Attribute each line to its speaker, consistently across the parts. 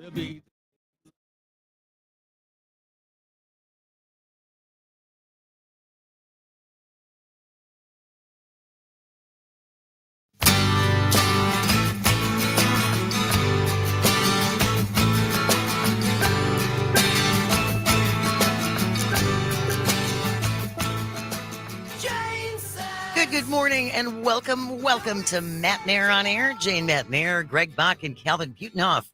Speaker 1: Good morning and welcome to Matenaer On Air. Jane Matenaer, Greg Bach, and Calvin Butenhoff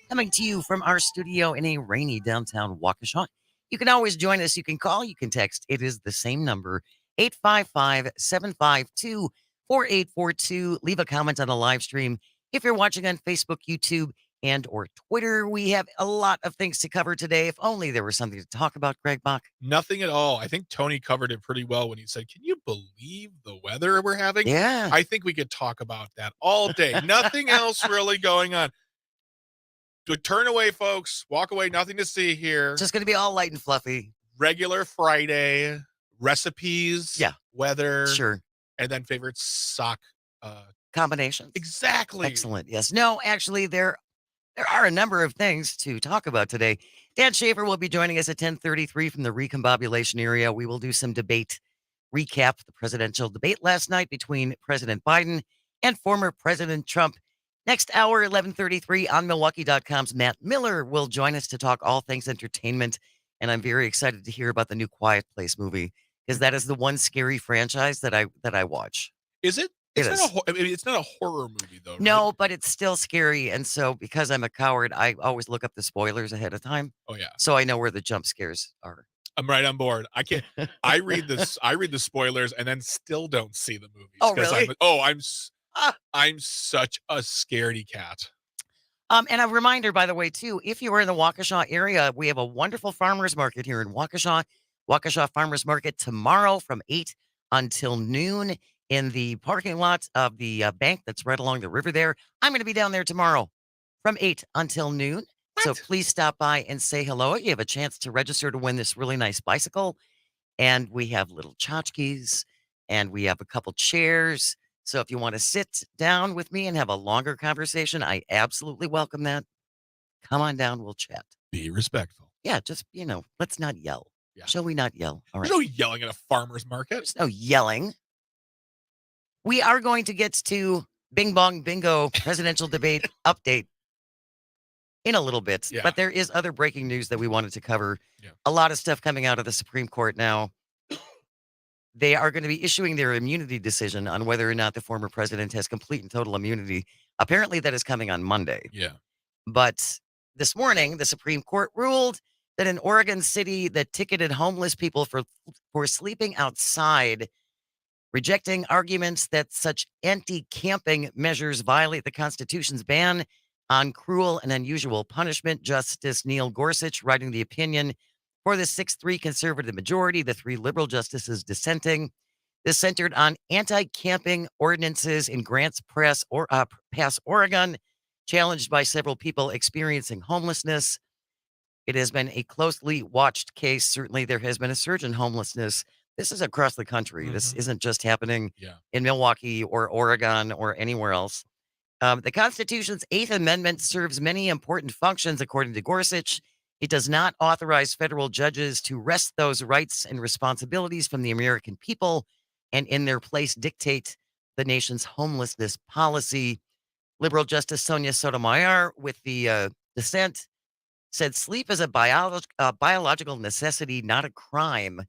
Speaker 1: coming to you from our studio in a rainy downtown Waukesha. You can always join us. You can call, you can text. It is the same number, 855-752-4842. Leave a comment on the live stream. If you're watching on Facebook, YouTube, and or Twitter, we have a lot of things to cover today. If only there was something to talk about, Greg Bach.
Speaker 2: Nothing at all. I think Tony covered it pretty well when he said, can you believe the weather we're having?
Speaker 1: Yeah.
Speaker 2: I think we could talk about that all day. Nothing else really going on. Turn away, folks. Walk away. Nothing to see here.
Speaker 1: It's just going to be all light and fluffy.
Speaker 2: Regular Friday recipes.
Speaker 1: Yeah.
Speaker 2: Weather.
Speaker 1: Sure.
Speaker 2: And then favorite sock
Speaker 1: combinations.
Speaker 2: Exactly.
Speaker 1: Excellent. Yes. No, actually, there are a number of things to talk about today. Dan Schaefer will be joining us at 10:33 from the recombobulation area. We will do some debate, recap the presidential debate last night between President Biden and former President Trump. Next hour, 11:33 on Milwaukee.com's Matt Miller will join us to talk all things entertainment. And I'm very excited to hear about the new Quiet Place movie, because that is the one scary franchise that I watch.
Speaker 2: Is it? It's not a horror movie, though, right?
Speaker 1: No, but it's still scary. And so because I'm a coward, I always look up the spoilers ahead of time.
Speaker 2: Oh, yeah.
Speaker 1: So I know where the jump scares are.
Speaker 2: I'm right on board. I can't. I read the spoilers and then still don't see the movies.
Speaker 1: Oh, really?
Speaker 2: I'm such a scaredy cat.
Speaker 1: And a reminder, by the way, too, if you are in the Waukesha area, we have a wonderful farmers market here in Waukesha. Waukesha Farmers Market tomorrow from 8 until noon in the parking lot of the bank that's right along the river there. I'm going to be down there tomorrow from 8 until noon.
Speaker 2: What?
Speaker 1: So please stop by and say hello. You have a chance to register to win this really nice bicycle. And we have little tchotchkes and we have a couple chairs. So if you want to sit down with me and have a longer conversation, I absolutely welcome that. Come on down. We'll chat.
Speaker 2: Be respectful.
Speaker 1: Yeah, just, let's not yell. Yeah. Shall we not yell? All right.
Speaker 2: There's no yelling at a farmer's market.
Speaker 1: There's no yelling. We are going to get to Bing Bong Bingo presidential debate update in a little bit.
Speaker 2: Yeah.
Speaker 1: But there is other breaking news that we wanted to cover.
Speaker 2: Yeah.
Speaker 1: A lot of stuff coming out of the Supreme Court now. They are going to be issuing their immunity decision on whether or not the former president has complete and total immunity. Apparently that is coming on Monday.
Speaker 2: Yeah.
Speaker 1: But this morning, the Supreme Court ruled that an Oregon city that ticketed homeless people for sleeping outside, rejecting arguments that such anti-camping measures violate the Constitution's ban on cruel and unusual punishment. Justice Neil Gorsuch writing the opinion for the 6-3 conservative majority, the 3 liberal justices dissenting. This centered on anti-camping ordinances in Grants Pass, Oregon, challenged by several people experiencing homelessness. It has been a closely watched case. Certainly there has been a surge in homelessness. This is across the country. Mm-hmm. This isn't just happening in Milwaukee or Oregon or anywhere else. The Constitution's 8th Amendment serves many important functions, according to Gorsuch. It does not authorize federal judges to wrest those rights and responsibilities from the American people and in their place dictate the nation's homelessness policy. Liberal Justice Sonia Sotomayor, with the dissent, said sleep is a biological necessity, not a crime.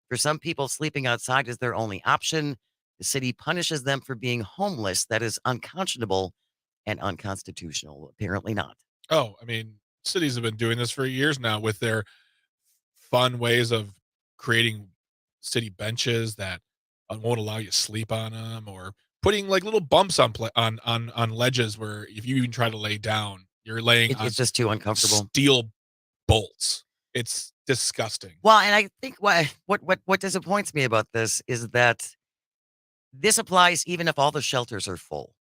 Speaker 1: For some people, sleeping outside is their only option. The city punishes them for being homeless. That is unconscionable and unconstitutional. Apparently not.
Speaker 2: Oh, I mean, cities have been doing this for years now with their fun ways of creating city benches that won't allow you to sleep on them, or putting like little bumps on ledges where if you even try to lay down, you're laying on
Speaker 1: it's just too uncomfortable.
Speaker 2: Steel bolts. It's disgusting.
Speaker 1: Well, and I think what disappoints me about this is that this applies even if all the shelters are full.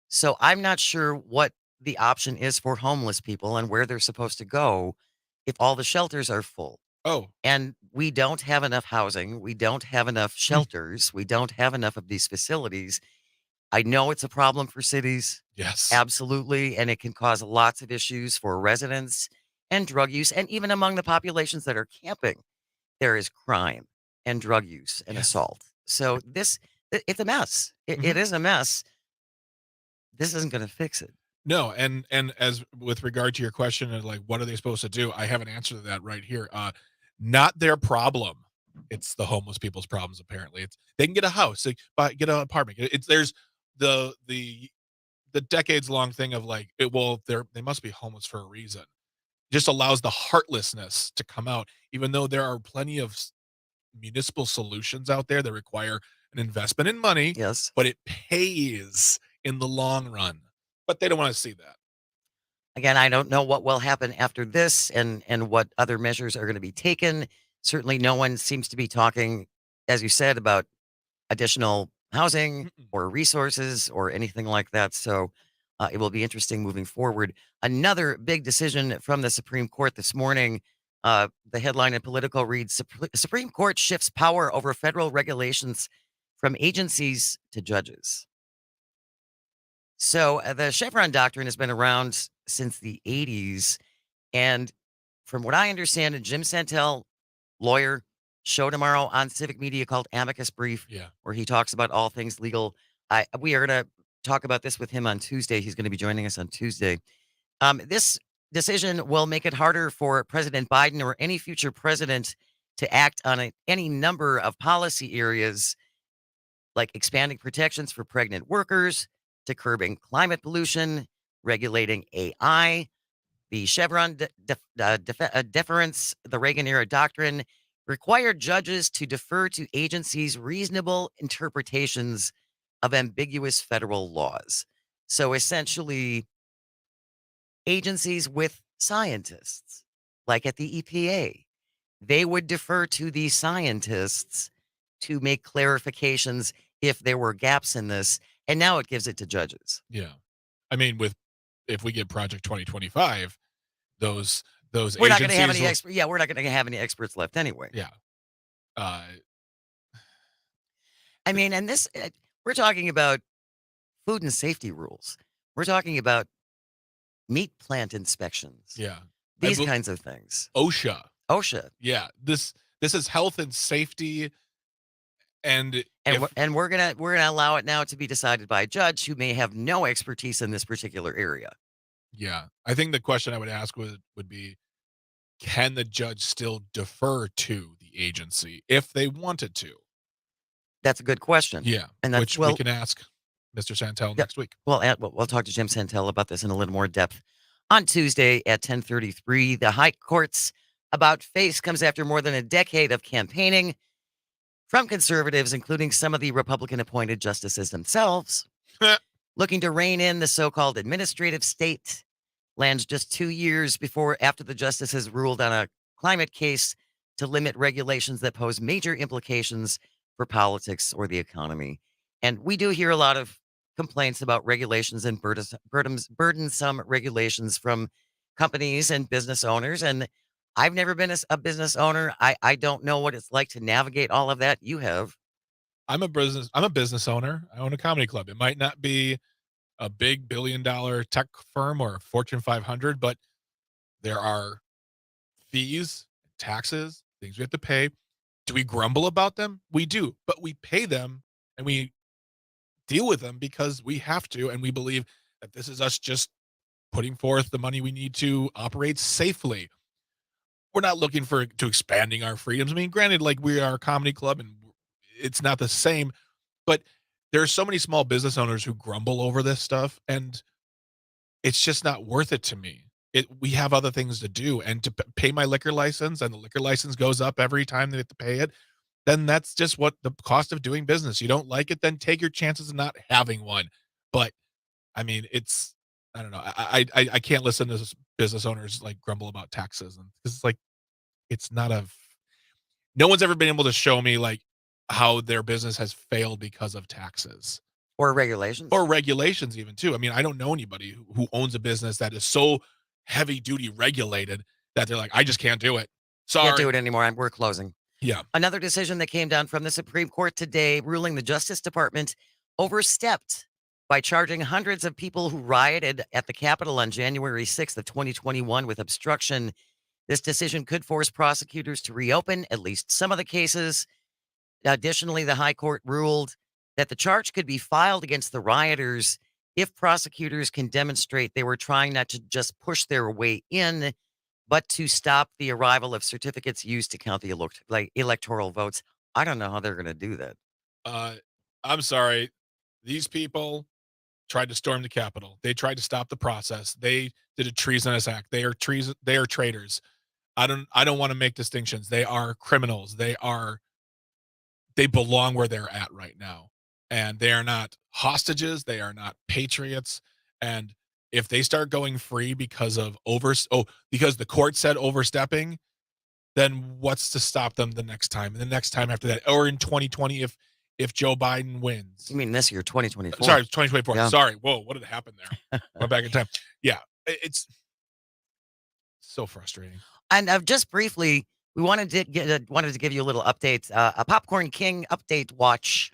Speaker 1: So I'm not sure what the option is for homeless people and where they're supposed to go if all the shelters are full.
Speaker 2: Oh.
Speaker 1: And we don't have enough housing. We don't have enough shelters. We don't have enough of these facilities. I know it's a problem for cities.
Speaker 2: Yes.
Speaker 1: Absolutely. And it can cause lots of issues for residents and drug use. And even among the populations that are camping, there is crime and drug use and
Speaker 2: Yes.
Speaker 1: assault. So it's a mess. It
Speaker 2: Mhm.
Speaker 1: is a mess. This isn't going to fix it.
Speaker 2: No, and as with regard to your question of, like, what are they supposed to do? I have an answer to that right here. Not their problem. It's the homeless people's problems, apparently. It's they can get a house, get an apartment. It's there's the the decades-long thing of, like, they must be homeless for a reason. Just allows the heartlessness to come out, even though there are plenty of municipal solutions out there that require an investment in money,
Speaker 1: Yes.
Speaker 2: but it pays in the long run. But they don't want to see that.
Speaker 1: Again, I don't know what will happen after this and what other measures are going to be taken. Certainly, no one seems to be talking, as you said, about additional housing
Speaker 2: Mm-mm.
Speaker 1: or resources or anything like that. So it will be interesting moving forward. Another big decision from the Supreme Court this morning. The headline in Politico reads Supreme Court shifts power over federal regulations from agencies to judges. So the Chevron doctrine has been around since the 80s. And from what I understand, a Jim Santel, lawyer, show tomorrow on Civic Media called Amicus Brief,
Speaker 2: Yeah.
Speaker 1: where he talks about all things legal. We are going to talk about this with him on Tuesday. He's going to be joining us on Tuesday. This decision will make it harder for President Biden or any future president to act on any number of policy areas, like expanding protections for pregnant workers, to curbing climate pollution, regulating AI, the Chevron deference, the Reagan era doctrine required judges to defer to agencies' reasonable interpretations of ambiguous federal laws. So essentially, agencies with scientists, like at the EPA, they would defer to the scientists to make clarifications if there were gaps in this. And now it gives it to judges.
Speaker 2: Yeah. I mean, with if we get Project 2025, those those
Speaker 1: We're not going to have
Speaker 2: agencies
Speaker 1: any
Speaker 2: will
Speaker 1: expert. Yeah, we're not going to have any experts left anyway.
Speaker 2: yeah. Uh,
Speaker 1: I mean, and this, we're talking about food and safety rules. We're talking about meat plant inspections,
Speaker 2: yeah. I
Speaker 1: these
Speaker 2: bel
Speaker 1: kinds of things.
Speaker 2: OSHA.
Speaker 1: OSHA.
Speaker 2: Yeah. This is health and safety, and
Speaker 1: And
Speaker 2: if
Speaker 1: we're gonna allow it now to be decided by a judge who may have no expertise in this particular area.
Speaker 2: yeah. I think the question I would ask would be, can the judge still defer to the agency if they wanted to?
Speaker 1: That's a good question.
Speaker 2: Yeah,
Speaker 1: And that's
Speaker 2: which we
Speaker 1: well,
Speaker 2: can ask Mr. Santel
Speaker 1: yeah.
Speaker 2: next week.
Speaker 1: We'll talk to Jim Santel about this in a little more depth on Tuesday at 10:33. The High Court's about face comes after more than a decade of campaigning from conservatives, including some of the Republican appointed justices themselves, looking to rein in the so-called administrative state. Lands just 2 years after the justices ruled on a climate case to limit regulations that pose major implications for politics or the economy. And we do hear a lot of complaints about regulations and burdensome regulations from companies and business owners. And I've never been a business owner. I don't know what it's like to navigate all of that. You have.
Speaker 2: I'm a business owner. I own a comedy club. It might not be a big billion-dollar tech firm or Fortune 500, but there are fees, taxes, things we have to pay. Do we grumble about them? We do, but we pay them and we deal with them because we have to, and we believe that this is us just putting forth the money we need to operate safely. We're not looking for to expanding our freedoms. I mean, granted, like we are a comedy club and it's not the same, but there are so many small business owners who grumble over this stuff, and it's just not worth it to me. We have other things to do, and to pay my liquor license, and the liquor license goes up every time they have to pay it. Then that's just what the cost of doing business. You don't like it, then take your chances of not having one. But I mean, I don't know. I can't listen to business owners like grumble about taxes, and it's like it's not a. No one's ever been able to show me like how their business has failed because of taxes
Speaker 1: Or regulations.
Speaker 2: or regulations, even too. I mean, I don't know anybody who owns a business that is so heavy duty regulated that they're like, I just can't do it.
Speaker 1: Can't do
Speaker 2: Sorry.
Speaker 1: it anymore. We're closing.
Speaker 2: Yeah.
Speaker 1: Another decision that came down from the Supreme Court today, ruling the Justice Department overstepped by charging hundreds of people who rioted at the Capitol on January 6th of 2021 with obstruction. This decision could force prosecutors to reopen at least some of the cases. Additionally, the High Court ruled that the charge could be filed against the rioters if prosecutors can demonstrate they were trying not to just push their way in, but to stop the arrival of certificates used to count the electoral votes. I don't know how they're going to do that.
Speaker 2: I'm sorry. These people tried to storm the Capitol. They tried to stop the process. They did a treasonous act. They are treason. They are traitors. I don't want to make distinctions. They are criminals. They belong where they're at right now. And they are not hostages. They are not patriots. And if they start going free because of because the court said overstepping, then what's to stop them the next time? And the next time after that, or in 2020, if Joe Biden wins.
Speaker 1: You mean this year, 2024?
Speaker 2: Sorry, 2024.
Speaker 1: Yeah.
Speaker 2: Sorry. Whoa, what did happen there? Went back in time. Yeah, it's so frustrating.
Speaker 1: And just briefly, we wanted to give you a little update, a Popcorn King update watch.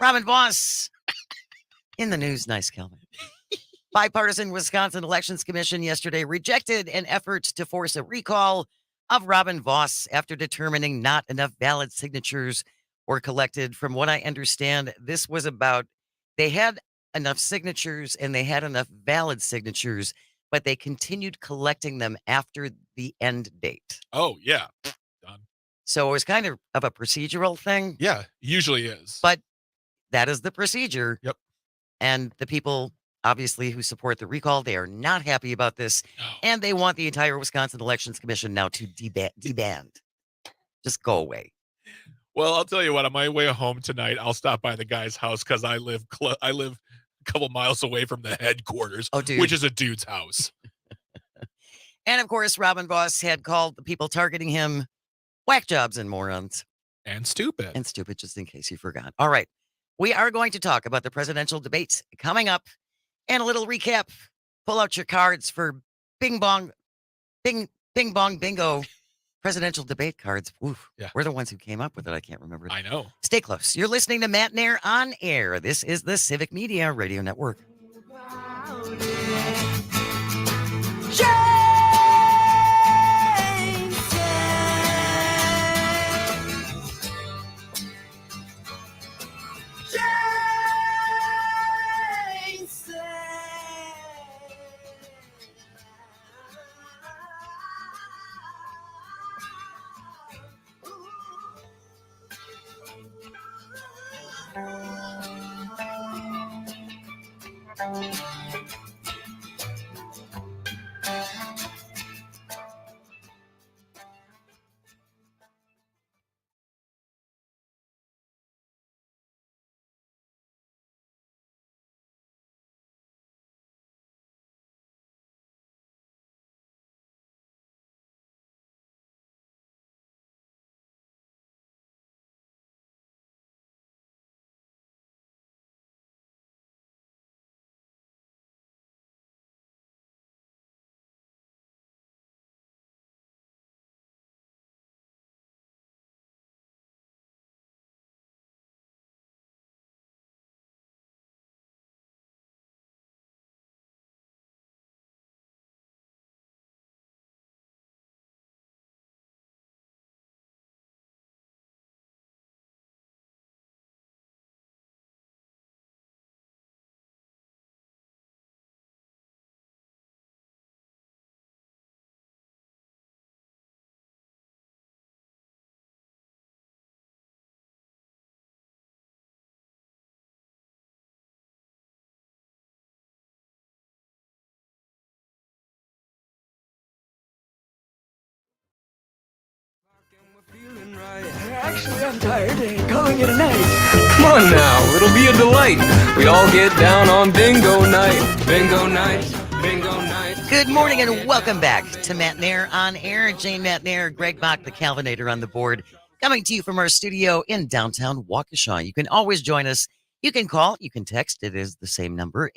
Speaker 1: Robin Voss in the news. Nice, Calvin. Bipartisan Wisconsin Elections Commission yesterday rejected an effort to force a recall of Robin Voss after determining not enough valid signatures were collected. From what I understand, this was about they had enough signatures and they had enough valid signatures, but they continued collecting them after the end date.
Speaker 2: Oh, yeah. Done.
Speaker 1: So it was kind of a procedural thing.
Speaker 2: Yeah, usually is.
Speaker 1: But that is the procedure.
Speaker 2: Yep.
Speaker 1: And the people, obviously, who support the recall, they are not happy about this.
Speaker 2: No.
Speaker 1: And they want the entire Wisconsin Elections Commission now to deband. Just go away.
Speaker 2: Well, I'll tell you what, on my way home tonight, I'll stop by the guy's house because I live a couple miles away from the headquarters, which is a dude's house.
Speaker 1: And, of course, Robin Voss had called the people targeting him whack jobs and morons.
Speaker 2: And stupid.
Speaker 1: And stupid, just in case you forgot. All right. We are going to talk about the presidential debates coming up and a little recap. Pull out your cards for Bing Bong Bingo presidential debate cards. Oof.
Speaker 2: Yeah.
Speaker 1: We're the ones who came up with it. I can't remember.
Speaker 2: I know.
Speaker 1: Stay close. You're listening to Matenaer On Air. This is the Civic Media Radio Network.
Speaker 3: Actually, I'm tired and calling it a night. Come on now, it'll be a delight. We all get down on bingo night. Bingo night, bingo night.
Speaker 1: Good morning and welcome back to Matenaer On Air. Jane Matenaer, Greg Bach, the Calvinator on the board, coming to you from our studio in downtown Waukesha. You can always join us. You can call, you can text. It is the same number,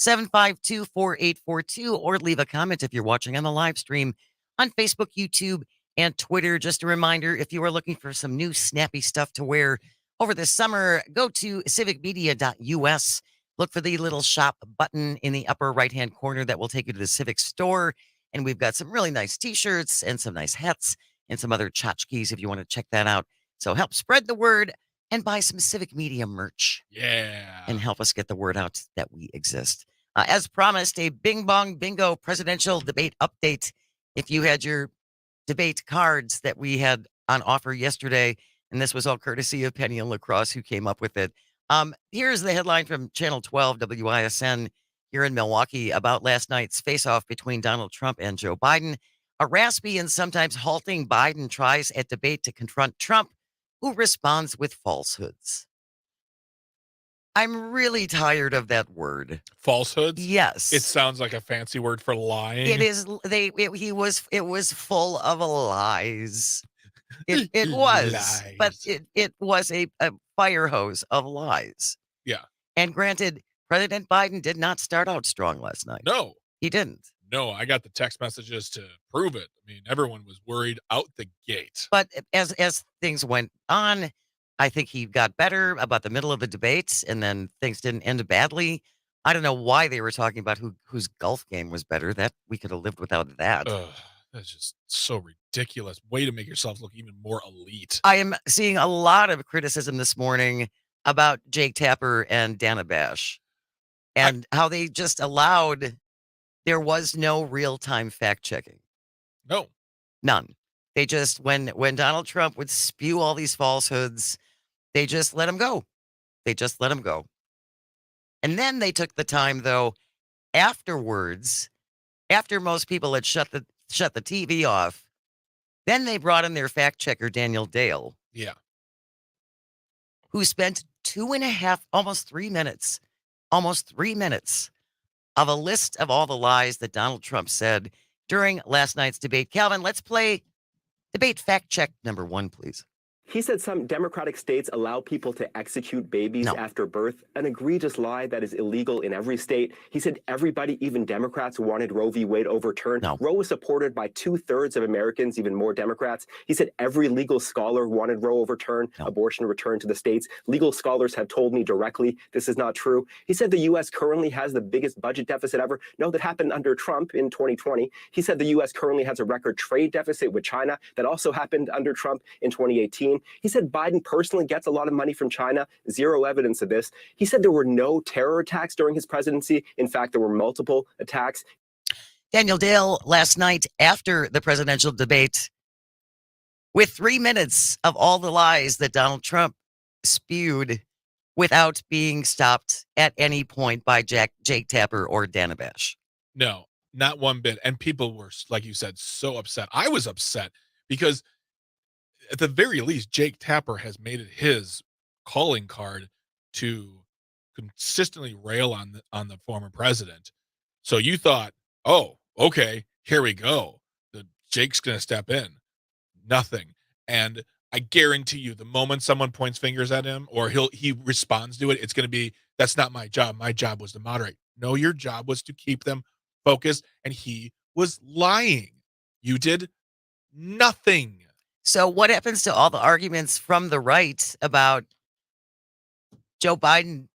Speaker 1: 855-752-4842, or leave a comment if you're watching on the live stream on Facebook, YouTube, and Twitter. Just a reminder, if you are looking for some new snappy stuff to wear Over the summer, go to civicmedia.us. Look for the little shop button in the upper right-hand corner that will take you to the Civic store. And we've got some really nice t-shirts and some nice hats and some other tchotchkes if you want to check that out. So help spread the word and buy some Civic Media merch.
Speaker 2: Yeah.
Speaker 1: And help us get the word out that we exist. As promised, a Bing Bong Bingo presidential debate update. If you had your debate cards that we had on offer yesterday, and this was all courtesy of Penny and LaCrosse who came up with it. Here's the headline from Channel 12 WISN here in Milwaukee about last night's face-off between Donald Trump and Joe Biden. A raspy and sometimes halting Biden tries at debate to confront Trump, who responds with falsehoods. I'm really tired of that word.
Speaker 2: Falsehoods?
Speaker 1: Yes.
Speaker 2: It sounds like a fancy word for lying.
Speaker 1: It is. It was full of lies. It was,
Speaker 2: Lies.
Speaker 1: but it was a fire hose of lies.
Speaker 2: Yeah.
Speaker 1: And granted, President Biden did not start out strong last night.
Speaker 2: No.
Speaker 1: He didn't.
Speaker 2: No, I got the text messages to prove it. I mean, everyone was worried out the gate.
Speaker 1: But as things went on, I think he got better about the middle of the debates, and then things didn't end badly. I don't know why they were talking about whose golf game was better. That we could have lived without that.
Speaker 2: That's just so ridiculous. Way to make yourselves look even more elite.
Speaker 1: I am seeing a lot of criticism this morning about Jake Tapper and Dana Bash and how they just allowed, there was no real-time fact checking.
Speaker 2: No.
Speaker 1: None. They just, when Donald Trump would spew all these falsehoods, they just let him go. They just let him go. And then they took the time, though, afterwards, after most people had shut the TV off, then they brought in their fact checker, Daniel Dale.
Speaker 2: Yeah.
Speaker 1: Who spent 2.5, almost 3 minutes of a list of all the lies that Donald Trump said during last night's debate. Calvin, let's play debate fact check number 1, please.
Speaker 4: He said some Democratic states allow people to execute babies after birth, an egregious lie that is illegal in every state. He said everybody, even Democrats, wanted Roe v. Wade overturned. Roe was supported by 2/3 of Americans, even more Democrats. He said every legal scholar wanted Roe overturned, abortion returned to the states. Legal scholars have told me directly this is not true. He said the U.S. currently has the biggest budget deficit ever. No, that happened under Trump in 2020. He said the U.S. currently has a record trade deficit with China. That also happened under Trump in 2018. He said Biden personally gets a lot of money from China. Zero evidence of this. He said there were no terror attacks during his presidency. In fact, there were multiple attacks.
Speaker 1: Daniel Dale last night after the presidential debate with 3 minutes of all the lies that Donald Trump spewed without being stopped at any point by Jake Tapper or Dana Bash.
Speaker 2: No, not one bit. And people were, like you said, so upset. I was upset because at the very least, Jake Tapper has made it his calling card to consistently rail on the former president. So you thought, oh, okay, here we go. Jake's going to step in. Nothing. And I guarantee you, the moment someone points fingers at him or he responds to it, it's going to be, that's not my job. My job was to moderate. No, your job was to keep them focused, and he was lying. You did nothing.
Speaker 1: So what happens to all the arguments from the right about Joe Biden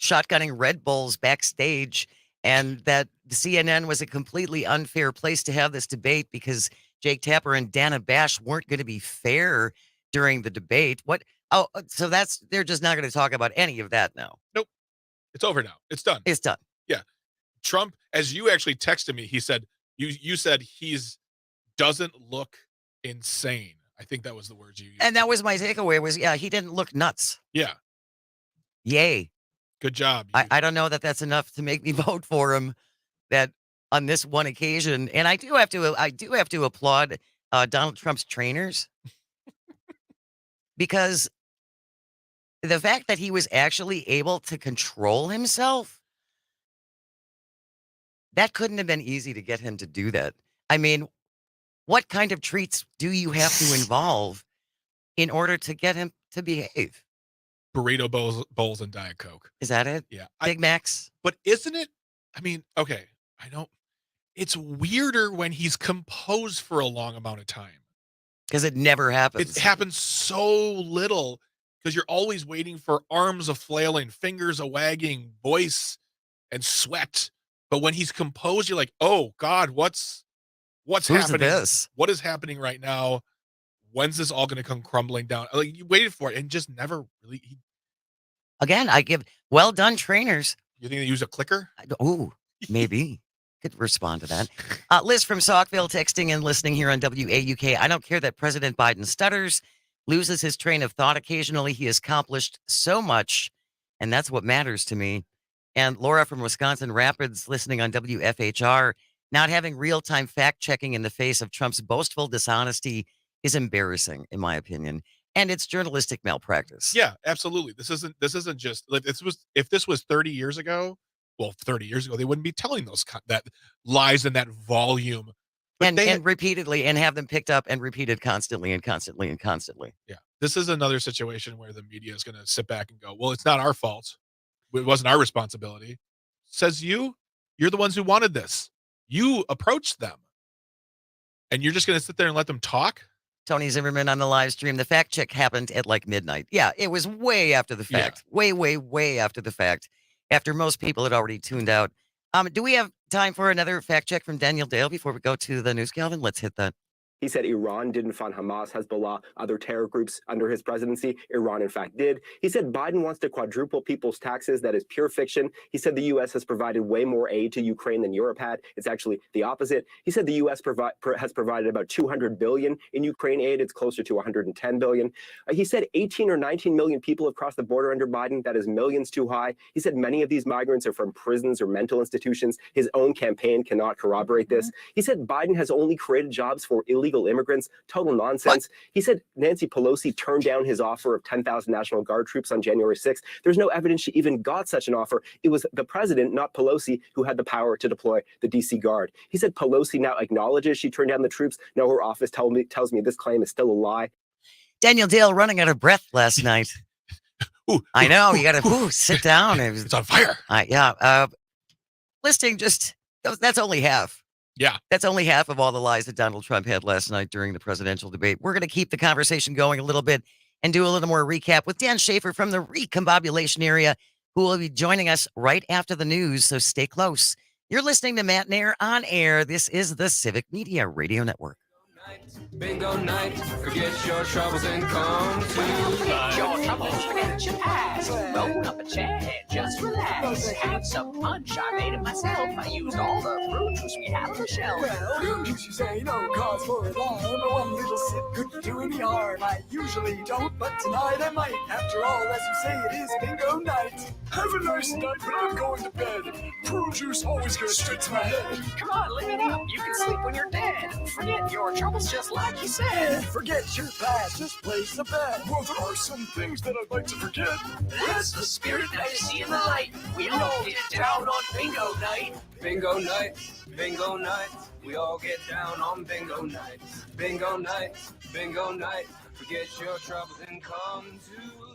Speaker 1: shotgunning Red Bulls backstage and that the CNN was a completely unfair place to have this debate because Jake Tapper and Dana Bash weren't going to be fair during the debate? So they're just not going to talk about any of that now.
Speaker 2: Nope. It's over now. It's done.
Speaker 1: It's done.
Speaker 2: Yeah. Trump, as you actually texted me, he said, you said doesn't look insane. I think that was the words you used.
Speaker 1: And that was my takeaway was, he didn't look nuts.
Speaker 2: Yeah.
Speaker 1: Yay.
Speaker 2: Good job.
Speaker 1: I don't know that that's enough to make me vote for him that on this one occasion. And I do have to applaud Donald Trump's trainers because the fact that he was actually able to control himself, that couldn't have been easy to get him to do that. I mean, what kind of treats do you have to involve in order to get him to behave?
Speaker 2: Burrito bowls and Diet Coke.
Speaker 1: Is that it?
Speaker 2: Yeah.
Speaker 1: Big Macs?
Speaker 2: But isn't it? I mean, okay, I don't. It's weirder when he's composed for a long amount of time.
Speaker 1: Because it never happens.
Speaker 2: It happens so little because you're always waiting for arms a flailing, fingers a wagging, voice and sweat. But when he's composed, you're like, oh God, what's
Speaker 1: Who's
Speaker 2: happening?
Speaker 1: this?
Speaker 2: What is happening right now? When's this all going to come crumbling down? Like, you waited for it and just never really.
Speaker 1: Again, I give well done trainers.
Speaker 2: You think they use a clicker?
Speaker 1: Oh, maybe. Could respond to that. Liz from Saukville texting and listening here on WAUK. I don't care that President Biden stutters, loses his train of thought occasionally. He has accomplished so much, and that's what matters to me. And Laura from Wisconsin Rapids listening on WFHR, not having real-time fact-checking in the face of Trump's boastful dishonesty is embarrassing, in my opinion. And it's journalistic malpractice.
Speaker 2: Yeah, absolutely. This isn't just like if this was 30 years ago, well, 30 years ago, they wouldn't be telling that lies in that volume. But
Speaker 1: and repeatedly, and have them picked up and repeated constantly and constantly and constantly.
Speaker 2: Yeah. This is another situation where the media is going to sit back and go, well, it's not our fault. It wasn't our responsibility. Says you're the ones who wanted this. You approached them. And you're just going to sit there and let them talk?
Speaker 1: Tony Zimmerman on the live stream. The fact check happened at like midnight. Yeah, it was way after the fact. Yeah. Way after the fact. After most people had already tuned out. Do we have time for another fact check from Daniel Dale before we go to the news, Calvin? Let's hit that.
Speaker 4: He said Iran didn't fund Hamas, Hezbollah, other terror groups under his presidency. Iran, in fact, did. He said Biden wants to quadruple people's taxes. That is pure fiction. He said the U.S. has provided way more aid to Ukraine than Europe had. It's actually the opposite. He said the U.S. has provided about $200 billion in Ukraine aid. It's closer to $110 billion. He said 18 or 19 million people have crossed the border under Biden. That is millions too high. He said many of these migrants are from prisons or mental institutions. His own campaign cannot corroborate this. He said Biden has only created jobs for illegal immigrants. Total nonsense. What? He said Nancy Pelosi turned down his offer of 10,000 National Guard troops on January 6th. There's no evidence she even got such an offer. It was the president, not Pelosi, who had the power to deploy the DC Guard. He said Pelosi now acknowledges she turned down the troops. Now her office tells me this claim is still a lie.
Speaker 1: Daniel Dale running out of breath last night. I know. You got to sit down.
Speaker 2: It's on fire.
Speaker 1: Listing that's only half.
Speaker 2: Yeah.
Speaker 1: That's only half of all the lies that Donald Trump had last night during the presidential debate. We're going to keep the conversation going a little bit and do a little more recap with Dan Schaefer from the recombobulation area, who will be joining us right after the news. So stay close. You're listening to Matenaer On Air. This is the Civic Media Radio Network.
Speaker 3: Bingo night, forget your troubles and come to
Speaker 5: forget your troubles, forget your past. Load up a chair, just relax. Have some punch, I made it myself. I used all the fruit juice we have on the shelf.
Speaker 6: Well, fruit juice, you say, no cause for alarm. One little sip couldn't do any harm. I usually don't, but tonight I might. After all, as you say, it is bingo night. Have a nice night, but I'm going to bed. Fruit juice always goes straight to my head.
Speaker 5: Come on, live it up. You can sleep when you're dead. Forget your troubles, just like you said.
Speaker 6: Forget your past, just place a bet. Well, there are some things that I'd like to forget.
Speaker 5: That's the spirit that I see in the light. We all get down on bingo night.
Speaker 3: Bingo night, bingo night. We all get down on bingo night. Bingo night, bingo night. Forget your troubles and come to love.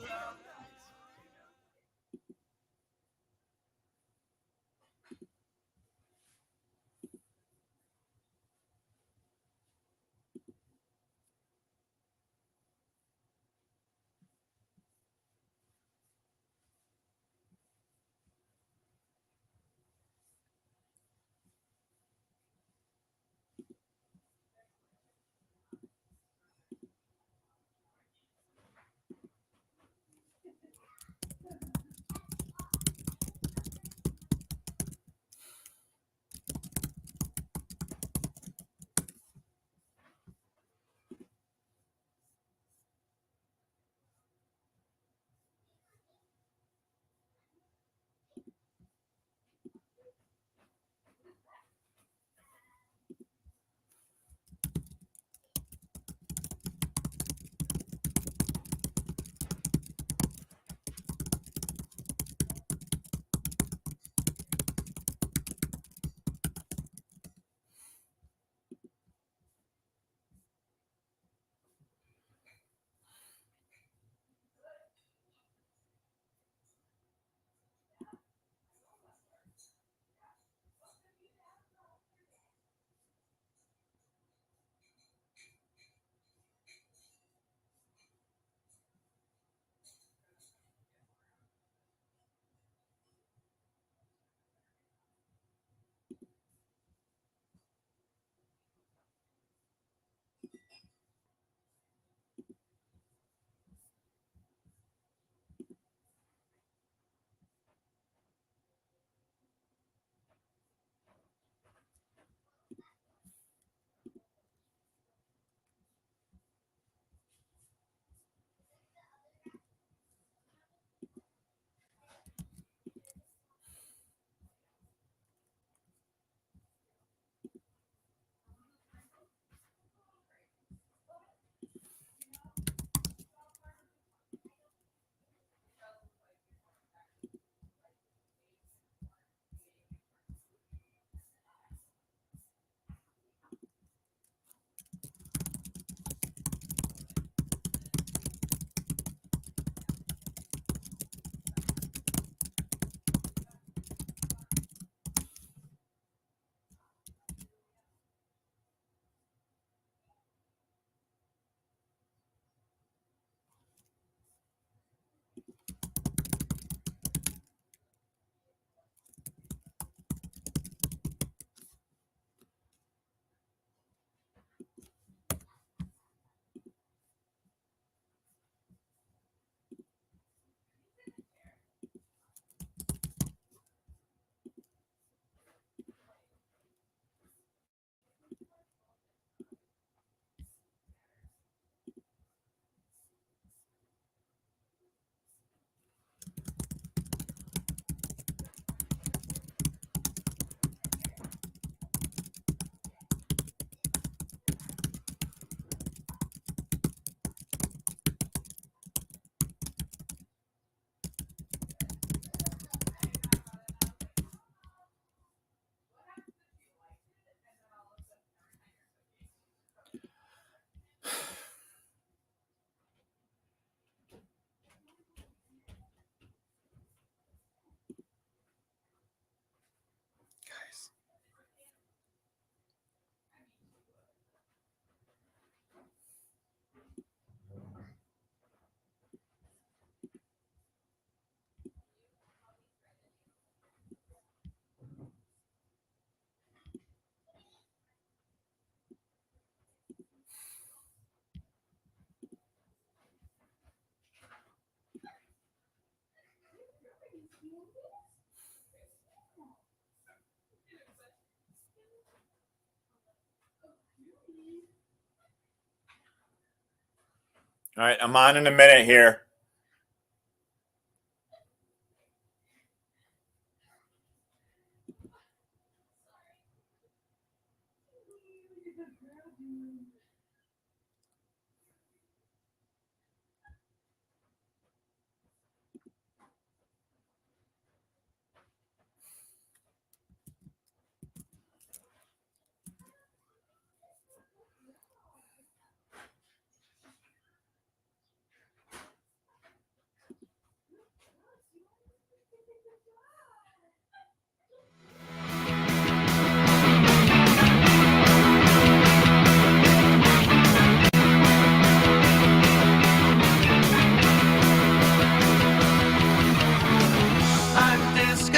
Speaker 7: All right, I'm on in a minute here.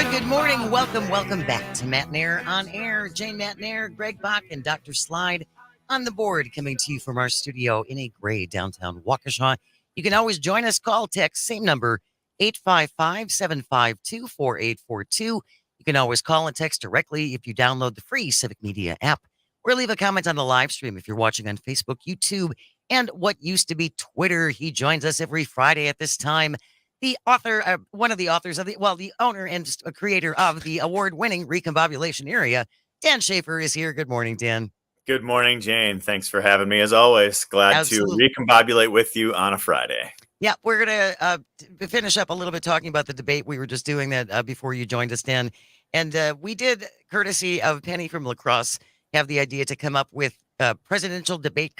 Speaker 1: Good morning. Welcome back to Matenaer On Air. Jane Matenaer, Greg Bach, and Dr. Slide on the board, coming to you from our studio in a gray downtown Waukesha. You can always join us. Call, text, same number, 855-752-4842. You can always call and text directly if you download the free Civic Media app, or leave a comment on the live stream if you're watching on Facebook, YouTube, and what used to be Twitter. He joins us every Friday at this time. The author, one of the authors of the owner and creator of the award-winning Recombobulation Area, Dan Schaefer, is here. Good morning, Dan.
Speaker 7: Good morning, Jane. Thanks for having me, as always. Glad to recombobulate with you on a Friday.
Speaker 1: Yeah, we're going to finish up a little bit talking about the debate. We were just doing that before you joined us, Dan. And we did, courtesy of Penny from La Crosse, have the idea to come up with presidential debate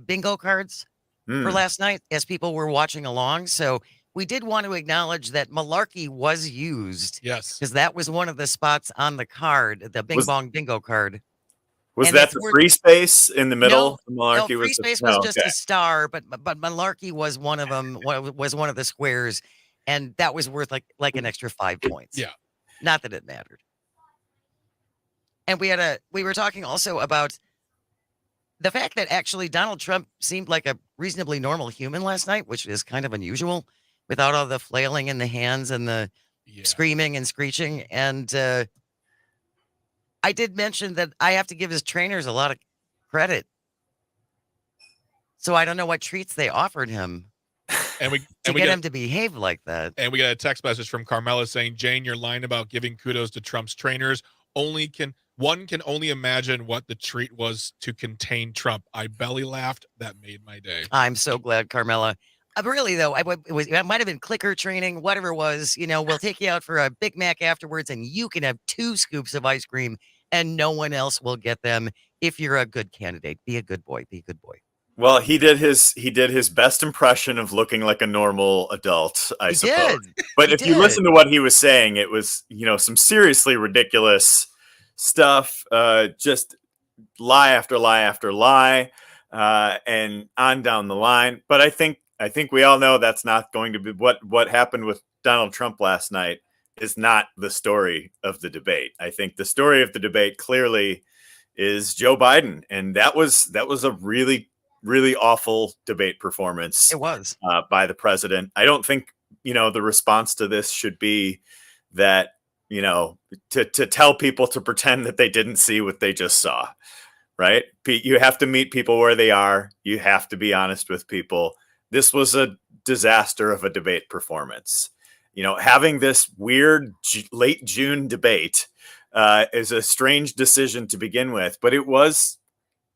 Speaker 1: bingo cards for last night as people were watching along. So we did want to acknowledge that malarkey was used.
Speaker 2: Yes.
Speaker 1: Because that was one of the spots on the card, the bong bingo card.
Speaker 7: Was that the free space in the middle?
Speaker 1: No, free space was just a star, but malarkey was one of them, was one of the squares, and that was worth like an extra 5 points.
Speaker 2: Yeah.
Speaker 1: Not that it mattered. And we were talking also about the fact that actually Donald Trump seemed like a reasonably normal human last night, which is kind of unusual, without all the flailing in the hands and the screaming and screeching. And I did mention that I have to give his trainers a lot of credit. So I don't know what treats they offered him
Speaker 2: to
Speaker 1: get him to behave like that.
Speaker 2: And we got a text message from Carmela saying, Jane, your line about giving kudos to Trump's trainers one can only imagine what the treat was to contain Trump. I belly laughed. That made my day.
Speaker 1: I'm so glad, Carmela. Really, though, it might have been clicker training, whatever it was. We'll take you out for a Big Mac afterwards, and you can have 2 scoops of ice cream, and no one else will get them if you're a good candidate. Be a good boy. Be a good boy.
Speaker 7: Well, he did his best impression of looking like a normal adult, I suppose. But if you listen to what he was saying, it was, some seriously ridiculous stuff, just lie after lie after lie, and on down the line. But I think we all know that's not going to be what happened with Donald Trump last night is not the story of the debate. I think the story of the debate clearly is Joe Biden, and that was a really, really awful debate performance.
Speaker 1: It was
Speaker 7: by the president. I don't think the response to this should be that to tell people to pretend that they didn't see what they just saw. Right? You have to meet people where they are. You have to be honest with people. This was a disaster of a debate performance. Having this weird late June debate is a strange decision to begin with, but it was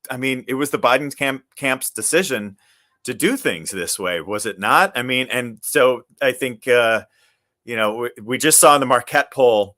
Speaker 7: the Biden camp's decision to do things this way, was it not? And so I think, we just saw in the Marquette poll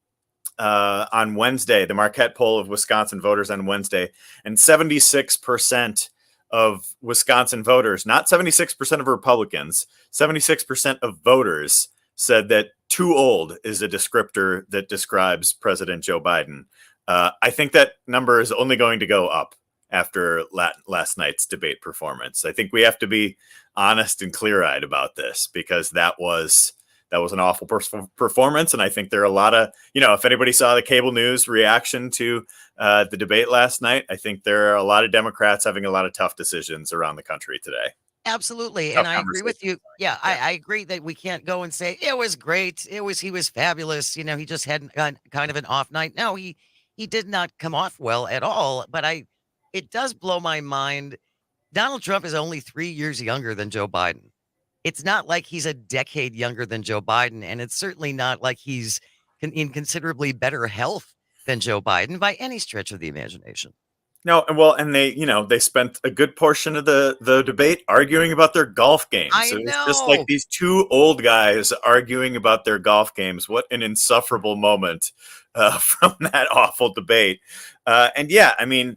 Speaker 7: on Wednesday, the Marquette poll of Wisconsin voters on Wednesday, and 76% of Wisconsin voters, not 76% of Republicans, 76% of voters said that too old is a descriptor that describes President Joe Biden. I think that number is only going to go up after last night's debate performance. I think we have to be honest and clear-eyed about this, because that was an awful performance. And I think there are a lot of, if anybody saw the cable news reaction to the debate last night, I think there are a lot of Democrats having a lot of tough decisions around the country today.
Speaker 1: Absolutely.
Speaker 7: Tough
Speaker 1: And I agree with
Speaker 7: conversation.
Speaker 1: you. Yeah,
Speaker 7: Yeah.
Speaker 1: I agree that we can't go and say it was great. He was fabulous. He just had kind of an off night. No, he did not come off well at all. But it does blow my mind. Donald Trump is only 3 years younger than Joe Biden. It's not like he's a decade younger than Joe Biden, and it's certainly not like he's in considerably better health than Joe Biden by any stretch of the imagination.
Speaker 7: No, well, and they spent a good portion of the debate arguing about their golf games.
Speaker 1: I
Speaker 7: It was just like
Speaker 1: know.
Speaker 7: these two old guys arguing about their golf games. What an insufferable moment from that awful debate. And yeah, I mean,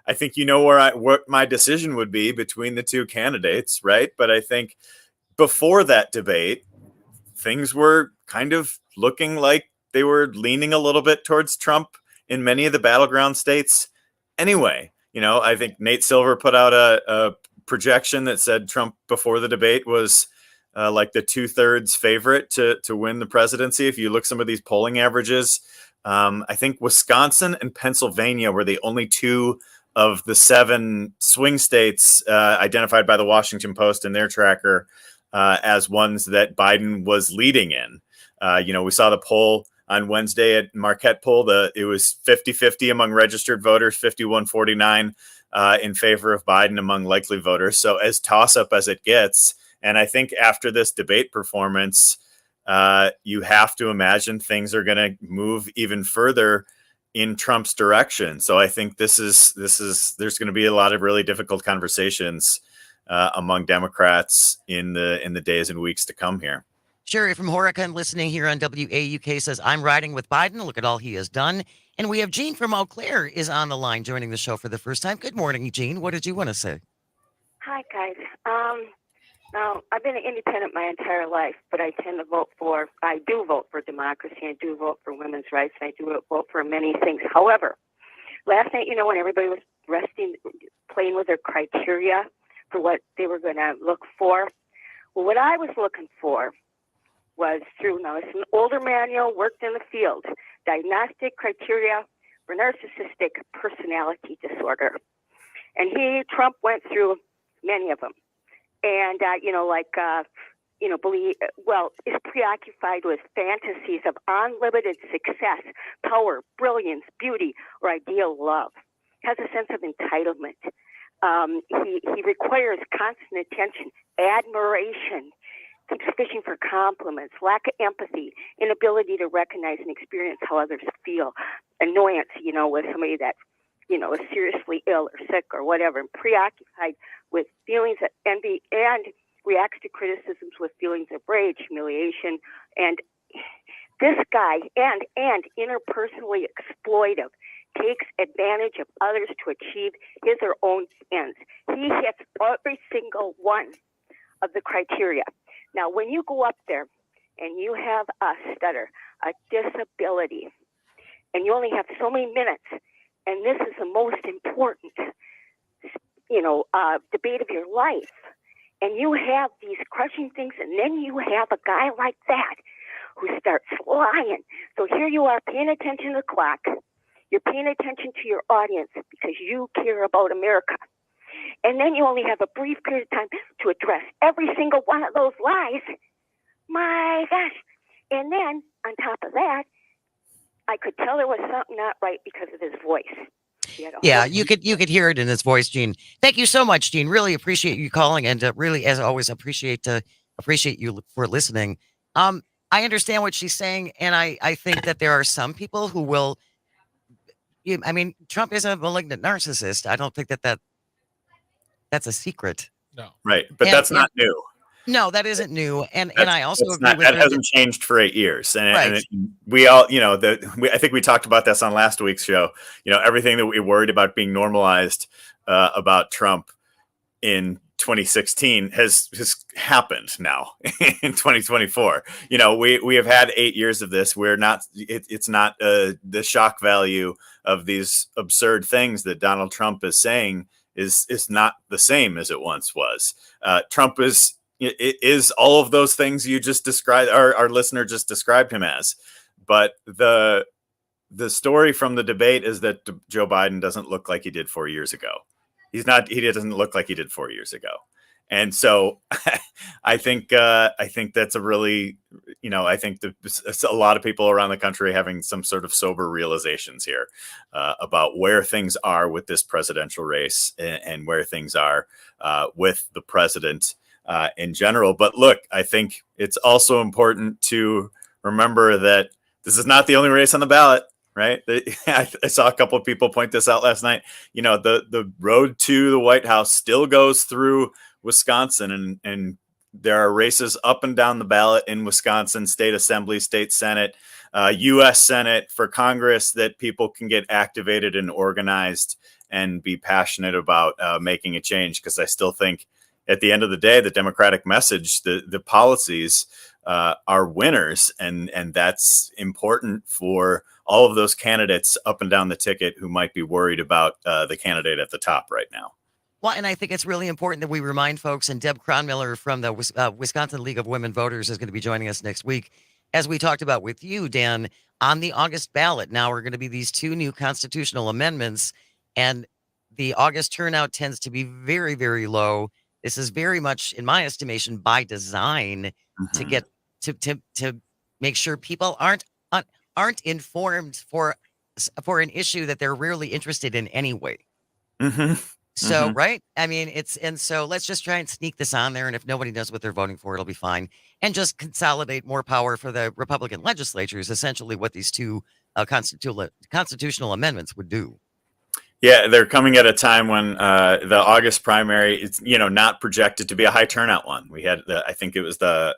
Speaker 7: I think what my decision would be between the two candidates, right? But I think before that debate, things were kind of looking like they were leaning a little bit towards Trump in many of the battleground states. Anyway, I think Nate Silver put out a projection that said Trump before the debate was like the 2/3 favorite to win the presidency. If you look some of these polling averages, I think Wisconsin and Pennsylvania were the only two of the 7 swing states identified by the Washington Post in their tracker as ones that Biden was leading in. We saw the poll on Wednesday at Marquette poll. It was 50-50 among registered voters, 51-49 in favor of Biden among likely voters. So as toss-up as it gets, and I think after this debate performance, you have to imagine things are going to move even further in Trump's direction. So I think there's going to be a lot of really difficult conversations among Democrats in the days and weeks to come here.
Speaker 1: Sherry from Horicon listening here on WAUK says, I'm riding with Biden. Look at all he has done. And we have Jean from Eau Claire is on the line joining the show for the first time. Good morning, Jean. What did you want to say?
Speaker 8: Hi, guys. Now, I've been an independent my entire life, but I do vote for democracy. I do vote for women's rights. I do vote for many things. However, last night, when everybody was playing with their criteria for what they were going to look for, well, what I was looking for was it's an older manual, worked in the field, diagnostic criteria for narcissistic personality disorder. And Trump went through many of them. And, is preoccupied with fantasies of unlimited success, power, brilliance, beauty, or ideal love. Has a sense of entitlement. He requires constant attention, admiration, keeps fishing for compliments, lack of empathy, inability to recognize and experience how others feel, annoyance, with somebody that, is seriously ill or sick or whatever, and preoccupied with feelings of envy and reacts to criticisms with feelings of rage, humiliation, and this guy, and interpersonally exploitive, takes advantage of others to achieve his or own ends. He hits every single one of the criteria. Now, when you go up there and you have a stutter, a disability, and you only have so many minutes, and this is the most important, debate of your life, and you have these crushing things, and then you have a guy like that who starts lying. So here you are paying attention to the clock. You're paying attention to your audience because you care about America. And then you only have a brief period of time to address every single one of those lies. My gosh. And then, on top of that, I could tell there was something not right because of his voice.
Speaker 1: Yeah, you could hear it in his voice, Gene. Thank you so much, Gene. Really appreciate you calling, and really, as always, appreciate you for listening. I understand what she's saying, and I think that there are some people who will. Trump is a malignant narcissist. I don't think that's a secret.
Speaker 2: No,
Speaker 7: right, but that's not new.
Speaker 1: No, that isn't new, and I also agree with
Speaker 7: that
Speaker 1: her
Speaker 7: hasn't changed for 8 years, and,
Speaker 1: right.
Speaker 7: We all, I think we talked about this on last week's show. Everything that we worried about being normalized about Trump in 2016 has happened now in 2024. We have had 8 years of this. We're not. It's not the shock value of these absurd things that Donald Trump is saying is not the same as it once was. Trump is all of those things you just described, our listener just described him as. But the story from the debate is that Joe Biden doesn't look like he did 4 years ago. He doesn't look like he did 4 years ago. And so I think that's a really, I think a lot of people around the country having some sort of sober realizations here about where things are with this presidential race and where things are with the president in general. But look, I think it's also important to remember that this is not the only race on the ballot. Right. I saw a couple of people point this out last night. The road to the White House still goes through Wisconsin, and there are races up and down the ballot in Wisconsin, state assembly, state Senate, U.S. Senate, for Congress, that people can get activated and organized and be passionate about making a change. Because I still think at the end of the day, the Democratic message, the policies are winners. And that's important for all of those candidates up and down the ticket who might be worried about the candidate at the top right now.
Speaker 1: Well, and I think it's really important that we remind folks, and Deb Cronmiller from the Wisconsin League of Women Voters is going to be joining us next week. As we talked about with you, Dan, on the August ballot, now are going to be these two new constitutional amendments, and the August turnout tends to be very, very low. This is very much, in my estimation, by design to get to make sure people aren't informed for an issue that they're really interested in anyway. So, right? I mean, so let's just try and sneak this on there. And if nobody knows what they're voting for, it'll be fine. And just consolidate more power for the Republican legislature is essentially what these two constitutional amendments would do.
Speaker 7: Yeah, they're coming at a time when the August primary is, not projected to be a high turnout one. We had, I think it was the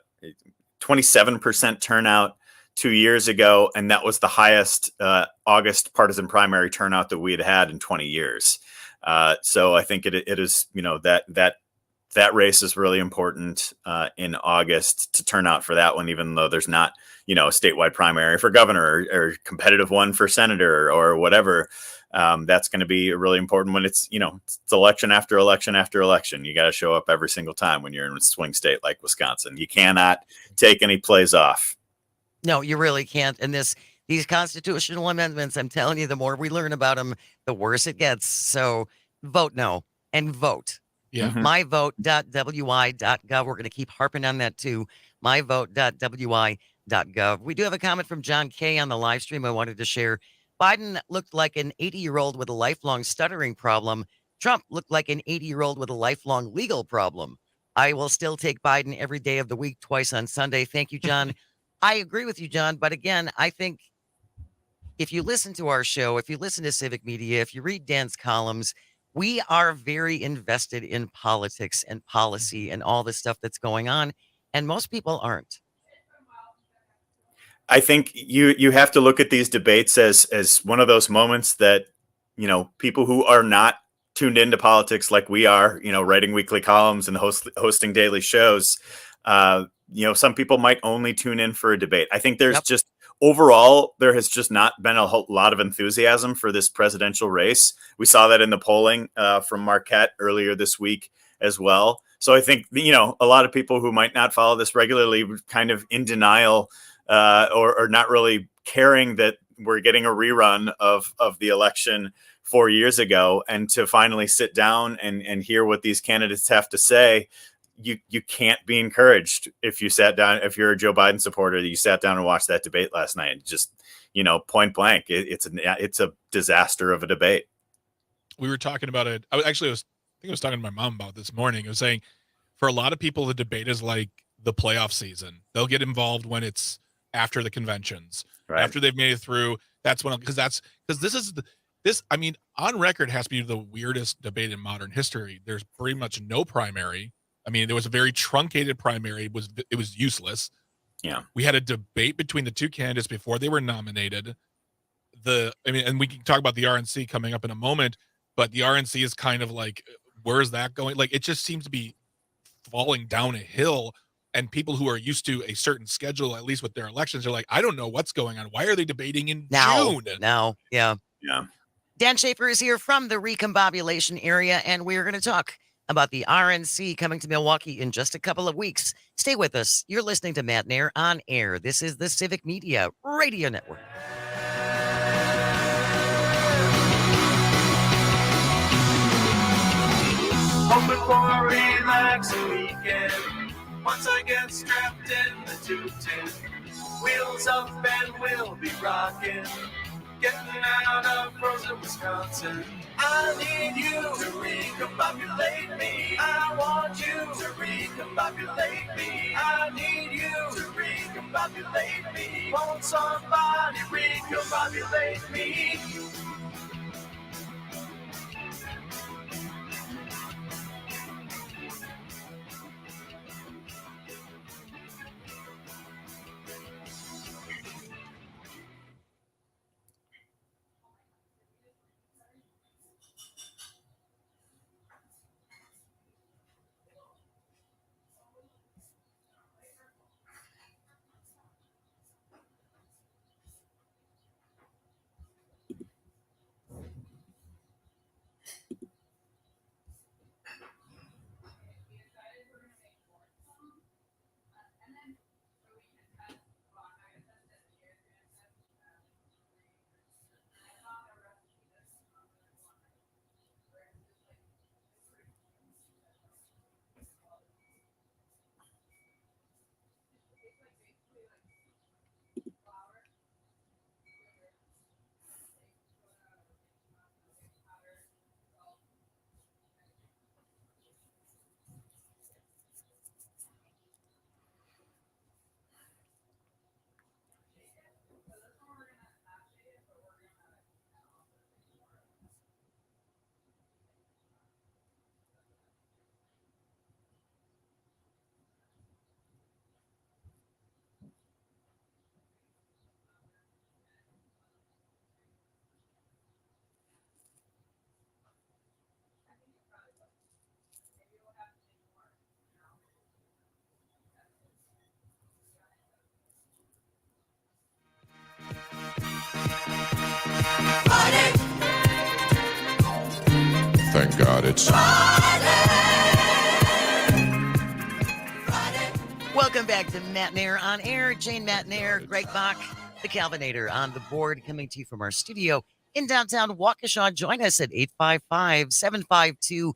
Speaker 7: 27% turnout 2 years ago, and that was the highest August partisan primary turnout that we had in 20 years. So I think it is, that race is really important in August to turn out for that one, even though there's not, a statewide primary for governor or competitive one for senator or whatever. That's going to be really important when it's election after election after election. You got to show up every single time when you're in a swing state like Wisconsin. You cannot take any plays off.
Speaker 1: No, you really can't. And these constitutional amendments, I'm telling you, the more we learn about them, the worse it gets. So vote no and vote.
Speaker 2: Yeah.
Speaker 1: myvote.wi.gov. We're going to keep harping on that too. myvote.wi.gov. We do have a comment from John Kay on the live stream I wanted to share. Biden looked like an 80-year-old with a lifelong stuttering problem. Trump looked like an 80-year-old with a lifelong legal problem. I will still take Biden every day of the week, twice on Sunday. Thank you, John. I agree with you, John. But again, I think if you listen to our show, if you listen to Civic Media, if you read Dan's columns, we are very invested in politics and policy and all the stuff that's going on. And most people aren't.
Speaker 7: I think you have to look at these debates as one of those moments that, people who are not tuned into politics like we are, writing weekly columns and hosting daily shows, some people might only tune in for a debate. I think there's just overall, there has just not been a whole lot of enthusiasm for this presidential race. We saw that in the polling from Marquette earlier this week as well. So I think, a lot of people who might not follow this regularly kind of in denial or not really caring that we're getting a rerun of the election 4 years ago, and to finally sit down and hear what these candidates have to say. You can't be encouraged if you sat down, if you're a Joe Biden supporter, that you sat down and watched that debate last night. Just, point blank, it's a disaster of a debate.
Speaker 2: We were talking about it. I was talking to my mom about this morning. I was saying, for a lot of people, the debate is like the playoff season. They'll get involved when it's after the conventions,
Speaker 7: right,
Speaker 2: after they've made it through. That's when, because on record has to be the weirdest debate in modern history. There's pretty much no primary. I mean, there was a very truncated primary. It was useless.
Speaker 7: Yeah.
Speaker 2: We had a debate between the two candidates before they were nominated. And we can talk about the RNC coming up in a moment, but the RNC is kind of like, where's that going? Like, it just seems to be falling down a hill, and people who are used to a certain schedule, at least with their elections, are like, I don't know what's going on. Why are they debating in June?
Speaker 1: Now, yeah.
Speaker 7: Yeah.
Speaker 1: Dan Schaefer is here from the recombobulation area, and we're going to talk about the RNC coming to Milwaukee in just a couple of weeks. Stay with us. You're listening to Matenaer On Air. This is the Civic Media Radio Network.
Speaker 3: hoping for a relaxing weekend. Once I get strapped in the tube, wheels up and we'll be rocking. Getting out of frozen Wisconsin. I need you to recombobulate me. I want you to recombobulate me. I need you to recombobulate me. Won't somebody recombobulate me?
Speaker 9: Thank God it's
Speaker 1: Welcome back to Matenaer On Air. Jane Matenaer, Greg Bach, the Calvinator on the board, coming to you from our studio in downtown Waukesha. Join us at 855-752-4842.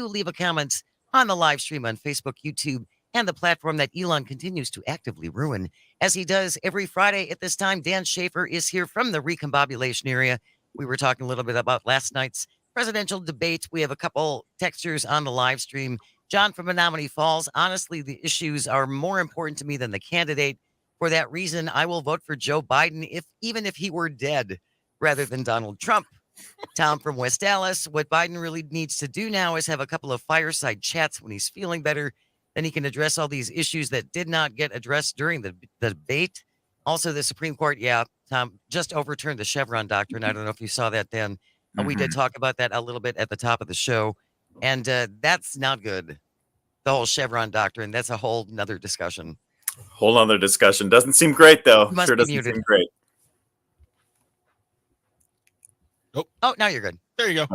Speaker 1: Leave a comment on the live stream on Facebook, YouTube, and the platform that Elon continues to actively ruin. As he does every Friday at this time, Dan Schaefer is here from the recombobulation area. We were talking a little bit about last night's presidential debate. We have a couple textures on the live stream. John from Menominee Falls, honestly, the issues are more important to me than the candidate. For that reason, I will vote for Joe Biden, even if he were dead, rather than Donald Trump. Tom from West Dallas, what Biden really needs to do now is have a couple of fireside chats when he's feeling better. Then he can address all these issues that did not get addressed during the debate. Also, the Supreme Court, Tom, just overturned the Chevron doctrine. I don't know if you saw that, Dan. We did talk about that a little bit at the top of the show. And that's not good. The whole Chevron doctrine, that's a whole nother discussion.
Speaker 7: Whole nother discussion. Doesn't seem great, though.
Speaker 1: Must
Speaker 7: sure
Speaker 1: be
Speaker 7: doesn't
Speaker 1: muted.
Speaker 7: seem great.
Speaker 1: Oh, now you're good.
Speaker 2: There you go.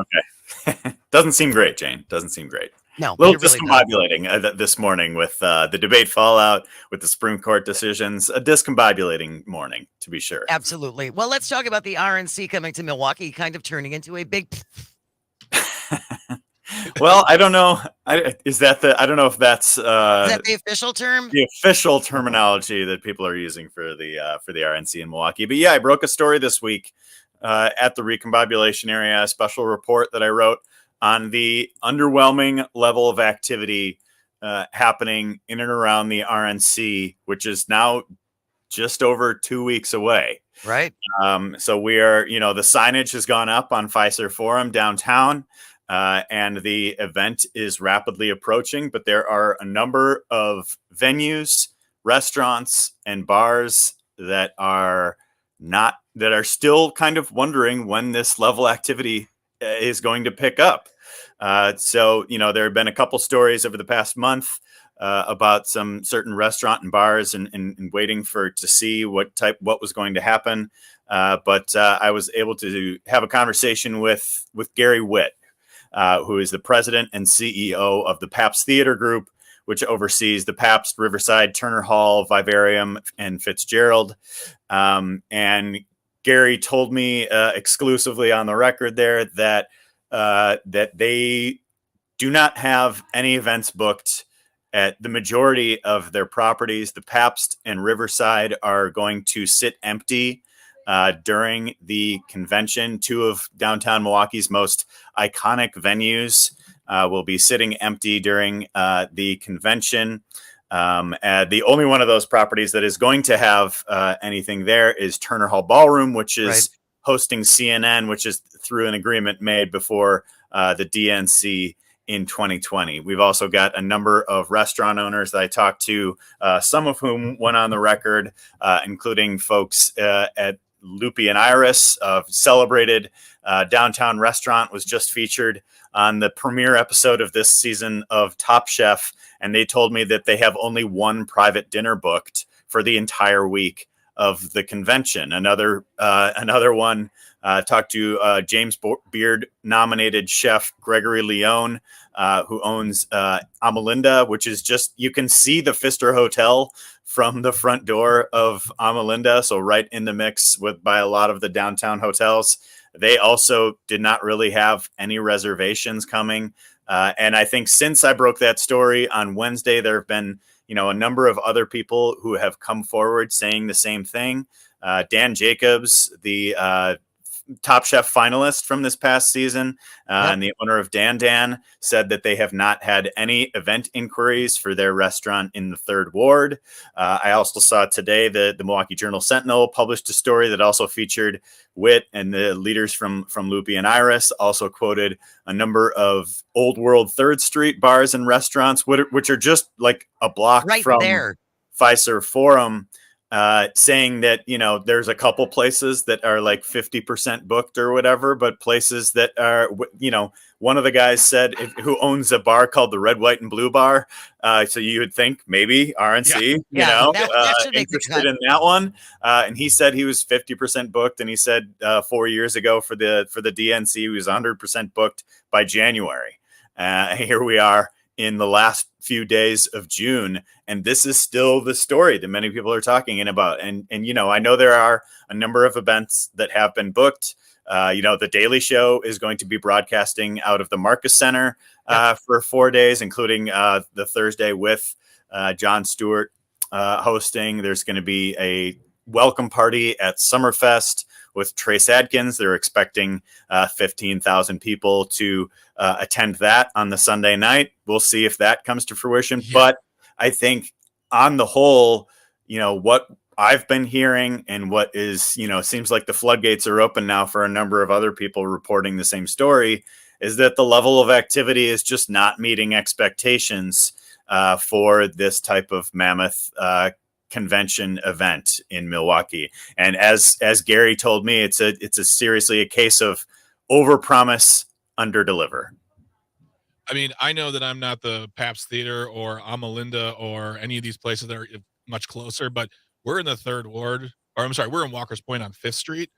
Speaker 7: Okay. Doesn't seem great, Jane. Doesn't seem great.
Speaker 1: No.
Speaker 7: A little
Speaker 1: really
Speaker 7: discombobulating this morning with the debate fallout, with the Supreme Court decisions. A discombobulating morning, to be sure.
Speaker 1: Absolutely. Well, let's talk about the RNC coming to Milwaukee, kind of turning into a big...
Speaker 7: Well, I don't know. I don't know if that's
Speaker 1: is that the official term?
Speaker 7: The official terminology that people are using for the RNC in Milwaukee. But yeah, I broke a story this week at the recombobulation area, a special report that I wrote on the underwhelming level of activity happening in and around the RNC, which is now just over 2 weeks away.
Speaker 1: Right.
Speaker 7: So we are, the signage has gone up on Pfizer Forum downtown. And the event is rapidly approaching, but there are a number of venues, restaurants, and bars that are still kind of wondering when this level activity is going to pick up. So there have been a couple stories over the past month about some certain restaurant and bars and waiting to see what was going to happen. But I was able to have a conversation with Gary Witt, who is the president and CEO of the Pabst Theater Group, which oversees the Pabst, Riverside, Turner Hall, Vivarium, and Fitzgerald. And Gary told me exclusively on the record there that they do not have any events booked at the majority of their properties. The Pabst and Riverside are going to sit empty during the convention. Two of downtown Milwaukee's most iconic venues will be sitting empty during the convention. The only one of those properties that is going to have anything there is Turner Hall Ballroom, which is hosting CNN, which is through an agreement made before the DNC in 2020. We've also got a number of restaurant owners that I talked to, some of whom went on the record, including folks at Loopy and Iris, celebrated downtown restaurant, was just featured on the premiere episode of this season of Top Chef. And they told me that they have only one private dinner booked for the entire week of the convention. Another one talked to James Beard nominated chef Gregory Leone, who owns Amalinda, which is just, you can see the Pfister Hotel from the front door of Amalinda, so right in the mix by a lot of the downtown hotels. They also did not really have any reservations coming. And I think since I broke that story on Wednesday, there have been, a number of other people who have come forward saying the same thing. Dan Jacobs, the Top Chef finalist from this past season, and the owner of Dan, said that they have not had any event inquiries for their restaurant in the 3rd Ward. I also saw today that the Milwaukee Journal Sentinel published a story that also featured Witt and the leaders from Loopy and Iris, also quoted a number of Old World 3rd Street bars and restaurants, which are just like a block from there. Fiserv Forum, saying that, there's a couple places that are like 50% booked or whatever, but places that are, one of the guys said who owns a bar called the Red, White and Blue Bar. So you would think maybe RNC, interested in that one. And he said he was 50% booked. And he said 4 years ago for the DNC, he was 100% booked by January. Here we are in the last few days of June, and this is still the story that many people are talking about. And I know there are a number of events that have been booked. The Daily Show is going to be broadcasting out of the Marcus Center for 4 days, including the Thursday with Jon Stewart hosting. There's going to be a welcome party at Summerfest with Trace Adkins. They're expecting 15,000 people to attend that on the Sunday night. We'll see if that comes to fruition. Yeah. But I think on the whole, what I've been hearing and what is, seems like the floodgates are open now for a number of other people reporting the same story, is that the level of activity is just not meeting expectations for this type of mammoth convention event in Milwaukee. And as Gary told me, it's a seriously a case of overpromise, underdeliver.
Speaker 2: I mean, I know that I'm not the Pabst Theater or Amalinda or any of these places that are much closer, but we're in the 3rd Ward, or I'm sorry, we're in Walker's Point on 5th Street,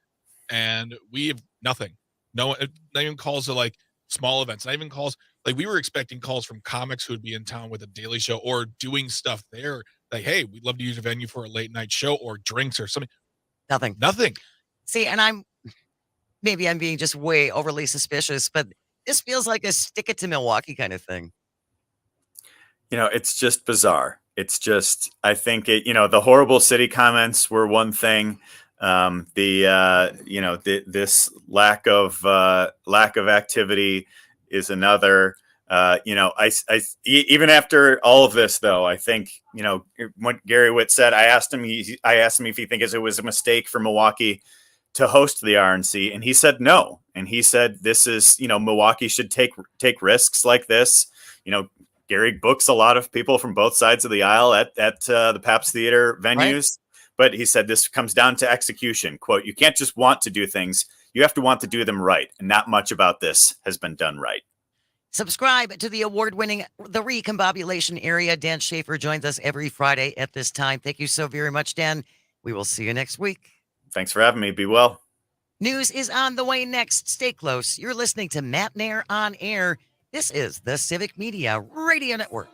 Speaker 2: and we have nothing. No, not even calls to like small events, not even calls. Like, we were expecting calls from comics who would be in town with a Daily Show or doing stuff there. Like, hey, we'd love to use a venue for a late night show or drinks or something. Nothing.
Speaker 1: See, and I'm being just way overly suspicious, but this feels like a stick it to Milwaukee kind of thing.
Speaker 7: It's just bizarre. It's just, I think the horrible city comments were one thing. This lack of activity is another. Even after all of this, though, I think, what Gary Witt said, I asked him if he thinks it was a mistake for Milwaukee to host the RNC, and he said no. And he said this is, Milwaukee should take risks like this. Gary books a lot of people from both sides of the aisle at the Pabst Theater venues, right? But he said this comes down to execution. Quote, you can't just want to do things, you have to want to do them right. And not much about this has been done right.
Speaker 1: Subscribe to the award-winning The Recombobulation Area. Dan Schaefer joins us every Friday at this time. Thank you so very much, Dan. We will see you next week.
Speaker 7: Thanks for having me. Be well.
Speaker 1: News is on the way next. Stay close. You're listening to Matenaer On Air. This is the Civic Media Radio Network.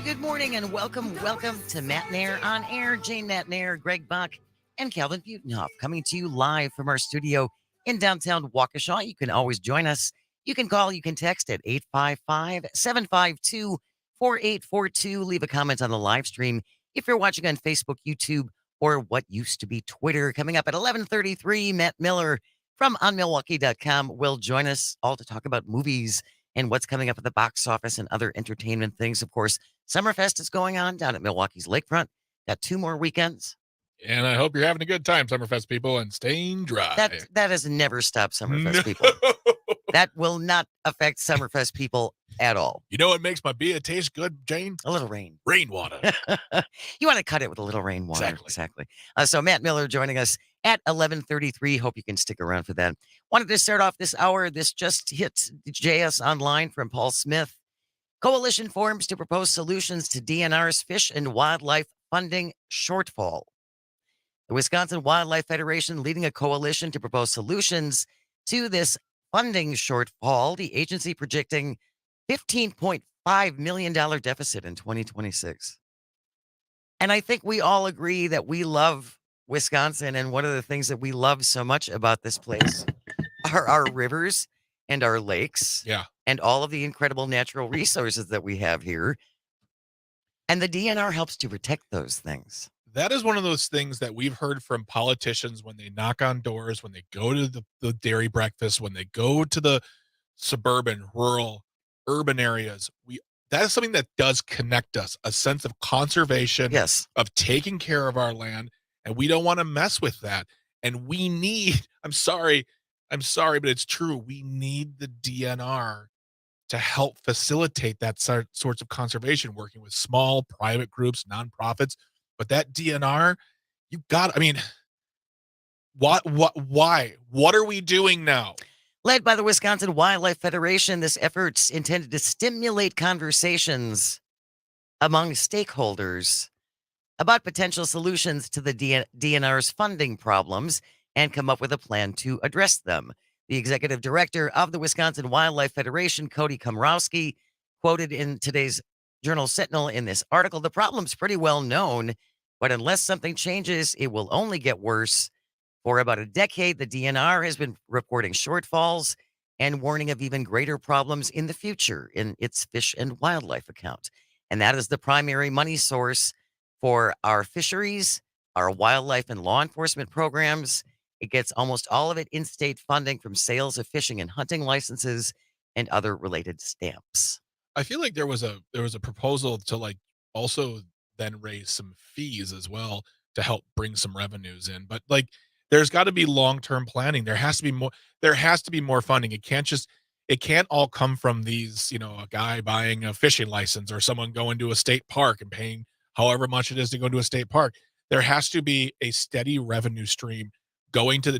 Speaker 1: good morning, and welcome to Matenaer On Air. Jane Matenaer, Greg Bach, and Calvin Butenhoff coming to you live from our studio in downtown Waukesha. You can always join us. You can call, you can text at 855-752-4842. Leave a comment on the live stream if you're watching on Facebook, YouTube, or what used to be Twitter. Coming up at 11:33, Matt Miller from onmilwaukee.com will join us all to talk about movies and what's coming up at the box office and other entertainment things. Of course, Summerfest is going on down at Milwaukee's Lakefront. Got 2 more weekends.
Speaker 2: And I hope you're having a good time, Summerfest people, and staying dry.
Speaker 1: That has never stopped Summerfest people. That will not affect Summerfest people at all.
Speaker 2: You know what makes my beer taste good, Jane?
Speaker 1: A little rain.
Speaker 2: Rainwater.
Speaker 1: You want to cut it with a little rainwater. Exactly. So Matt Miller joining us at 11:33. Hope you can stick around for that. Wanted to start off this hour. This just hit JS Online from Paul Smith. Coalition forms to propose solutions to DNR's fish and wildlife funding shortfall. The Wisconsin Wildlife Federation leading a coalition to propose solutions to this funding shortfall, the agency projecting $15.5 million deficit in 2026. And I think we all agree that we love Wisconsin, and one of the things that we love so much about this place are our rivers and our lakes.
Speaker 2: Yeah.
Speaker 1: And all of the incredible natural resources that we have here. And the DNR helps to protect those things.
Speaker 2: That is one of those things that we've heard from politicians when they knock on doors, when they go to the dairy breakfast, when they go to the suburban, rural, urban areas. That is something that does connect us, a sense of conservation,
Speaker 1: yes,
Speaker 2: of taking care of our land, and we don't want to mess with that. And we need, I'm sorry, but it's true. We need the DNR to help facilitate that sorts of conservation, working with small private groups, nonprofits. But that DNR, why? What are we doing now?
Speaker 1: Led by the Wisconsin Wildlife Federation, this effort's intended to stimulate conversations among stakeholders about potential solutions to the DNR's funding problems and come up with a plan to address them. The executive director of the Wisconsin Wildlife Federation, Cody Komrowski, quoted in today's Journal Sentinel in this article, "The problem's pretty well known, but unless something changes, it will only get worse. For about a decade, the DNR has been reporting shortfalls and warning of even greater problems in the future in its fish and wildlife account. And that is the primary money source for our fisheries, our wildlife and law enforcement programs. It gets almost all of it in-state funding from sales of fishing and hunting licenses and other related stamps."
Speaker 2: I feel like there was a proposal to also then raise some fees as well to help bring some revenues in. But there's got to be long-term planning. There has to be more funding. It can't all come from these, a guy buying a fishing license or someone going to a state park and paying however much it is to go to a state park. There has to be a steady revenue stream going to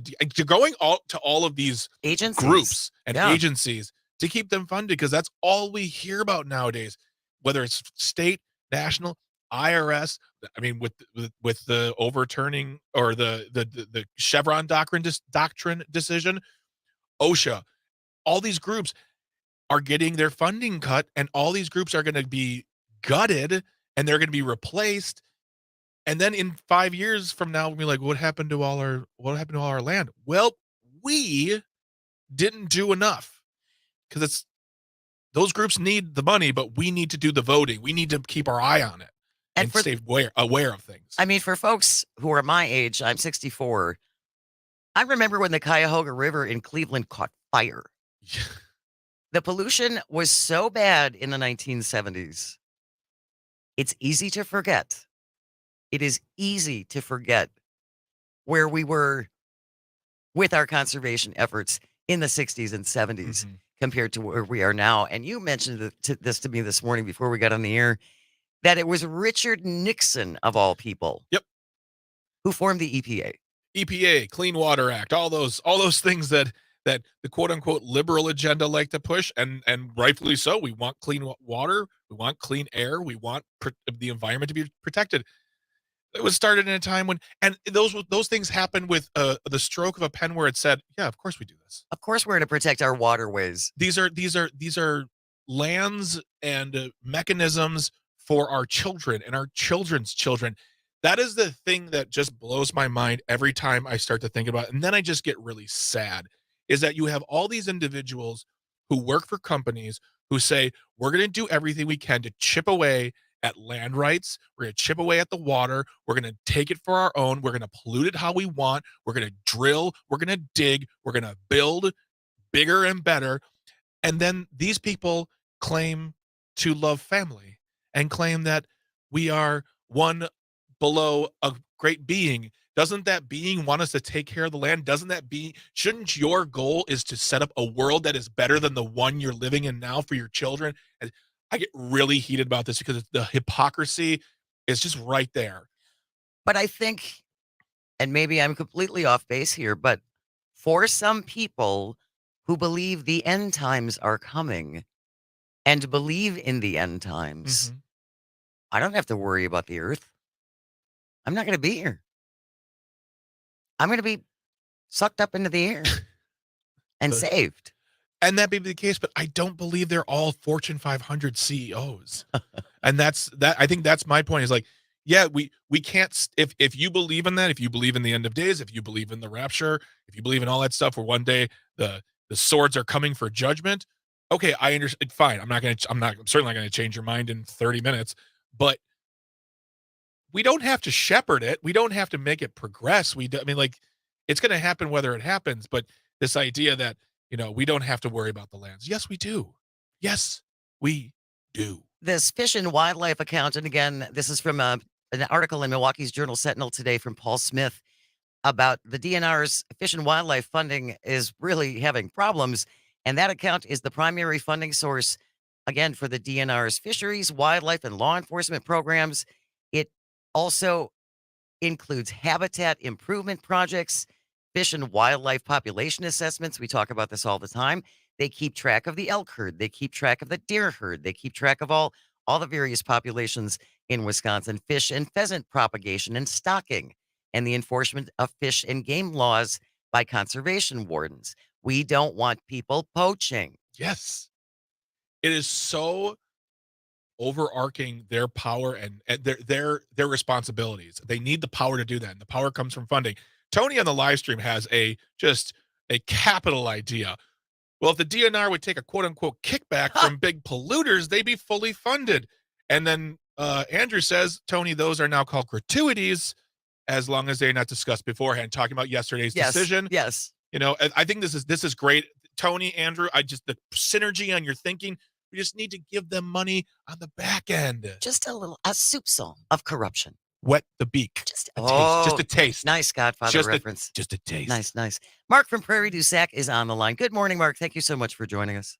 Speaker 2: all of these
Speaker 1: agencies,
Speaker 2: groups and agencies to keep them funded, because that's all we hear about nowadays, whether it's state, national, IRS. I mean, with the overturning or the Chevron doctrine decision, OSHA, all these groups are getting their funding cut, and all these groups are going to be gutted, and they're going to be replaced. And then in 5 years from now, we'll be like, what happened to all our land? Well, we didn't do enough, because those groups need the money, but we need to do the voting. We need to keep our eye on it and stay aware of things.
Speaker 1: I mean, for folks who are my age, I'm 64. I remember when the Cuyahoga River in Cleveland caught fire. The pollution was so bad in the 1970s. It's easy to forget. It is easy to forget where we were with our conservation efforts in the 60s and 70s compared to where we are now. And you mentioned this to me this morning before we got on the air, that it was Richard Nixon, of all people, who formed the EPA.
Speaker 2: EPA, Clean Water Act, all those things that the quote unquote liberal agenda like to push, and rightfully so. We want clean water, we want clean air, we want the environment to be protected. It was started in a time when, and those things happened with the stroke of a pen, where it said, "Yeah, of course we do this.
Speaker 1: Of course we're going to protect our waterways."
Speaker 2: These are lands and mechanisms for our children and our children's children. That is the thing that just blows my mind every time I start to think about it. And then I just get really sad, is that you have all these individuals who work for companies who say, we're going to do everything we can to chip away at land rights. We're going to chip away at the water. We're going to take it for our own. We're going to pollute it how we want. We're going to drill. We're going to dig. We're going to build bigger and better. And then these people claim to love family and claim that we are one below a great being. Doesn't that being want us to take care of the land? Shouldn't your goal is to set up a world that is better than the one you're living in now for your children? And I get really heated about this because the hypocrisy is just right there.
Speaker 1: But I think, and maybe I'm completely off base here, but for some people who believe the end times are coming and believe in the end times, I don't have to worry about the earth. I'm not going to be here. I'm going to be sucked up into the air and saved.
Speaker 2: And that may be the case, but I don't believe they're all Fortune 500 CEOs. And I think that's my point, is like, yeah, we can't, if you believe in that, if you believe in the end of days, if you believe in the rapture, if you believe in all that stuff where one day the swords are coming for judgment, okay, I understand. Fine. I'm certainly not going to change your mind in 30 minutes, but we don't have to shepherd it. We don't have to make it progress. It's going to happen whether it happens, but this idea that, we don't have to worry about the lands. Yes, we do. Yes, we do.
Speaker 1: This Fish and Wildlife account, and again, this is from an article in Milwaukee's Journal Sentinel today from Paul Smith about the DNR's Fish and Wildlife funding is really having problems. And that account is the primary funding source, again, for the DNR's fisheries, wildlife, and law enforcement programs. It also includes habitat improvement projects, fish and wildlife population assessments. We talk about this all the time. They keep track of the elk herd. They keep track of the deer herd. They keep track of all the various populations in Wisconsin, fish and pheasant propagation and stocking, and the enforcement of fish and game laws by conservation wardens. We don't want people poaching.
Speaker 2: Yes. It is so overarching their power and their responsibilities. They need the power to do that, and the power comes from funding. Tony on the live stream has just a capital idea. Well, if the DNR would take a quote-unquote kickback from big polluters, they'd be fully funded. And then Andrew says, Tony, those are now called gratuities as long as they're not discussed beforehand, talking about yesterday's decision.
Speaker 1: Yes.
Speaker 2: I think this is great. Tony, Andrew, the synergy on your thinking, we just need to give them money on the back end.
Speaker 1: Just a soup song of corruption.
Speaker 2: Wet the beak.
Speaker 1: Just
Speaker 2: a taste.
Speaker 1: Nice Godfather reference.
Speaker 2: Just a taste.
Speaker 1: Nice. Mark from Prairie du Sac is on the line. Good morning, Mark. Thank you so much for joining us.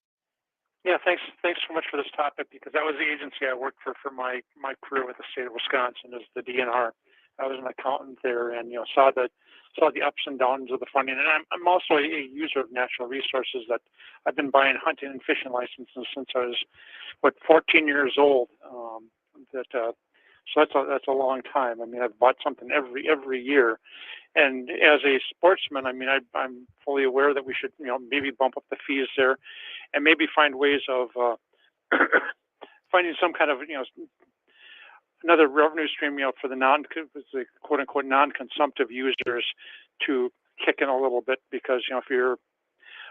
Speaker 9: Yeah, thanks so much for this topic, because that was the agency I worked for my career with the state of Wisconsin, is the DNR. I was an accountant there, and saw the ups and downs of the funding. And I'm also a user of natural resources. That I've been buying hunting and fishing licenses since I was 14 years old. So that's a long time. I've bought something every year, and as a sportsman, I'm fully aware that we should maybe bump up the fees there, and maybe find ways of finding some kind of another revenue stream for the quote unquote non-consumptive users to kick in a little bit, because if you're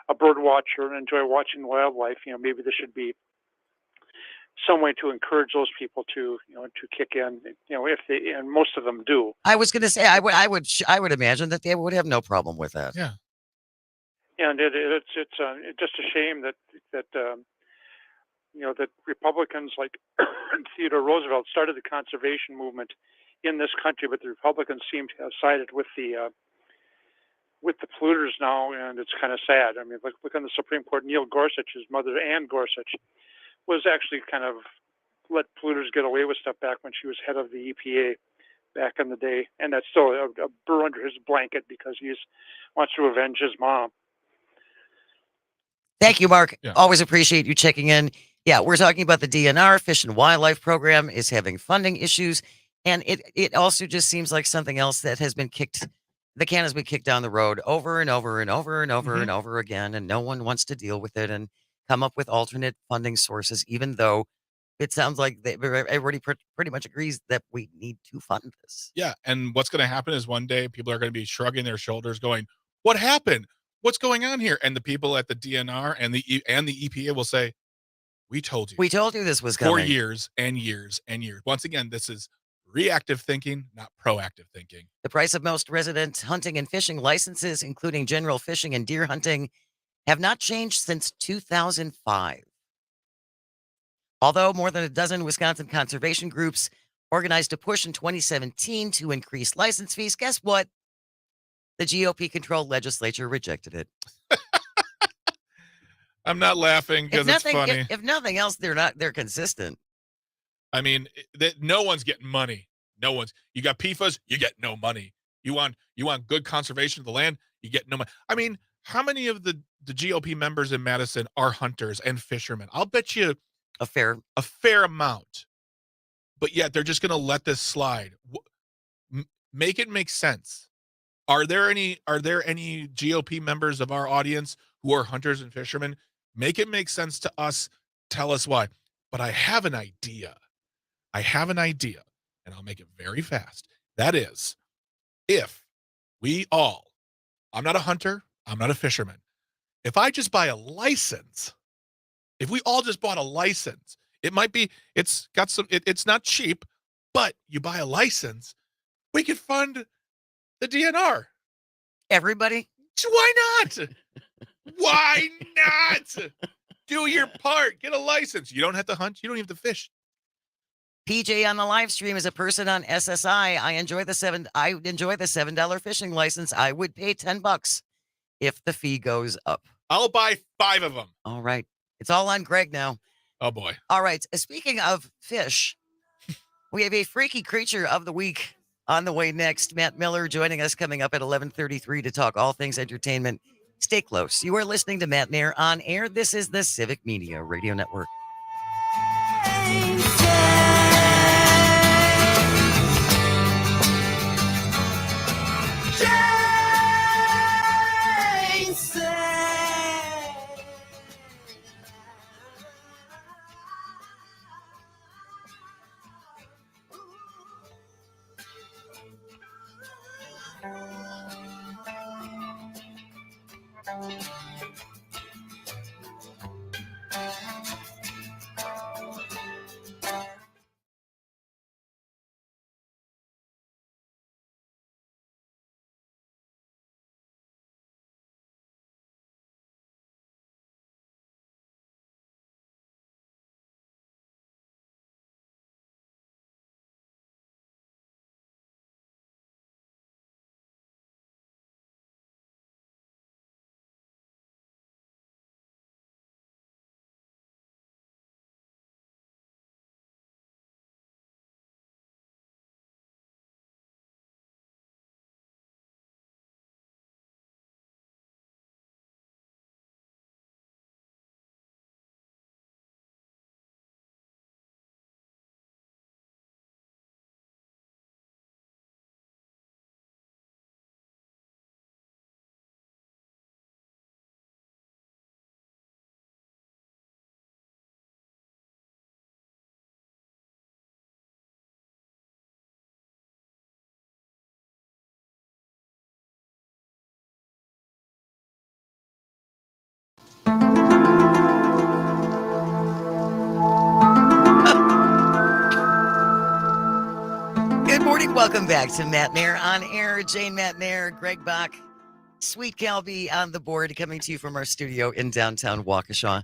Speaker 9: a bird watcher and enjoy watching wildlife, maybe there should be some way to encourage those people to kick in, if they, and most of them do.
Speaker 1: I was going to say, I would imagine that they would have no problem with that.
Speaker 2: Yeah.
Speaker 9: And it's just a shame that that Republicans like Theodore Roosevelt started the conservation movement in this country, but the Republicans seem to have sided with the polluters now, and it's kind of sad. Look on the Supreme Court. Neil Gorsuch, his mother, Ann Gorsuch, was actually kind of let polluters get away with stuff back when she was head of the EPA back in the day. And that's still a burr under his blanket, because he wants to avenge his mom.
Speaker 1: Thank you, Mark.
Speaker 2: Yeah.
Speaker 1: Always appreciate you checking in. Yeah, we're talking about the DNR Fish and Wildlife Program is having funding issues. And it also just seems like something else that has been the can has been kicked down the road over and over and over and over and over again. And no one wants to deal with it and come up with alternate funding sources, even though it sounds like everybody pretty much agrees that we need to fund this.
Speaker 2: Yeah, and what's going to happen is one day people are going to be shrugging their shoulders, going, "What happened? What's going on here?" And the people at the DNR and the EPA will say, "We told you.
Speaker 1: We told you this was
Speaker 2: for
Speaker 1: coming."
Speaker 2: years and years and years. Once again, this is reactive thinking, not proactive thinking.
Speaker 1: The price of most resident hunting and fishing licenses, including general fishing and deer hunting, have not changed since 2005. Although more than a dozen Wisconsin conservation groups organized a push in 2017 to increase license fees, guess what? The GOP-controlled legislature rejected it.
Speaker 2: I'm not laughing because it's funny.
Speaker 1: If nothing else, they're consistent.
Speaker 2: I mean, no one's getting money. No one's. You got PFAS, you get no money. You want good conservation of the land, you get no money. I mean, how many of the GOP members in Madison are hunters and fishermen? I'll bet you
Speaker 1: a fair
Speaker 2: amount. But yet they're just going to let this slide. Make it make sense. Are there any GOP members of our audience who are hunters and fishermen? Make it make sense to us. Tell us why. But I have an idea. And I'll make it very fast. That is, if we all, I'm not a hunter, I'm not a fisherman. If I just buy a license, if we all just bought a license, it's not cheap, but you buy a license, we could fund the DNR.
Speaker 1: Everybody?
Speaker 2: Why not? Why not? Do your part. Get a license. You don't have to hunt. You don't have to fish.
Speaker 1: PJ on the live stream is a person on SSI. I enjoy the $7 fishing license. I would pay $10 if the fee goes up.
Speaker 2: I'll buy 5 of them.
Speaker 1: All right. It's all on Greg now.
Speaker 2: Oh boy.
Speaker 1: All right. Speaking of fish, we have a freaky creature of the week on the way next. Matt Miller joining us coming up at 11:33 to talk all things entertainment. Stay close. You are listening to Matenaer On Air. This is the Civic Media Radio Network. Good morning. Welcome back to Matenaer On Air. Jane Matenaer, Greg Bach, Sweet Calby on the board, coming to you from our studio in downtown Waukesha,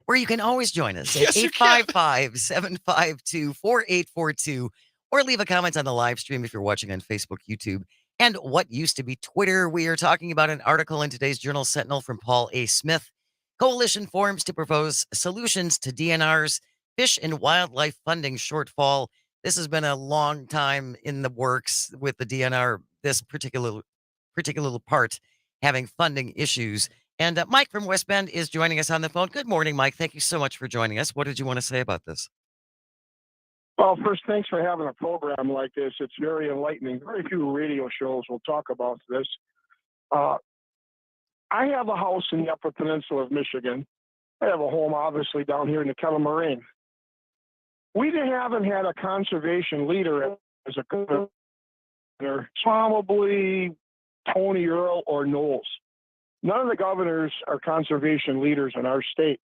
Speaker 1: where you can always join us at 855-752-4842, or leave a comment on the live stream if you're watching on Facebook, YouTube, and what used to be Twitter. We are talking about an article in today's Journal Sentinel from Paul A. Smith. Coalition forms to propose solutions to DNR's fish and wildlife funding shortfall. This has been a long time in the works with the DNR, this particular part having funding issues. And Mike from West Bend is joining us on the phone. Good morning, Mike. Thank you so much for joining us. What did you want to say about this?
Speaker 10: Well, first, thanks for having a program like this. It's very enlightening. Very few radio shows will talk about this. I have a house in the Upper Peninsula of Michigan. I have a home, obviously, down here in the Kettle Moraine. we haven't had a conservation leader as a governor, probably Tony Earl or Knowles. None of the governors are conservation leaders in our state.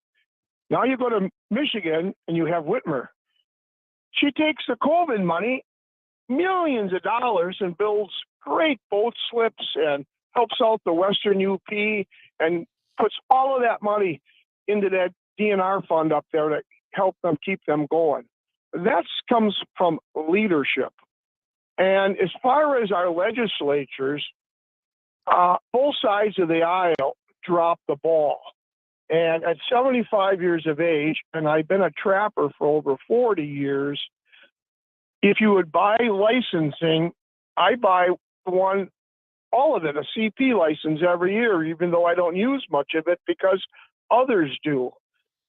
Speaker 10: Now you go to Michigan and you have Whitmer. She takes the COVID money, millions of dollars, and builds great boat slips and helps out the Western UP and puts all of that money into that DNR fund up there to help them keep them going. That comes from leadership. And as far as our legislatures, both sides of the aisle dropped the ball. And at 75 years of age, and I've been a trapper for over 40 years, if you would buy licensing, I buy all of it, a CP license every year, even though I don't use much of it because others do.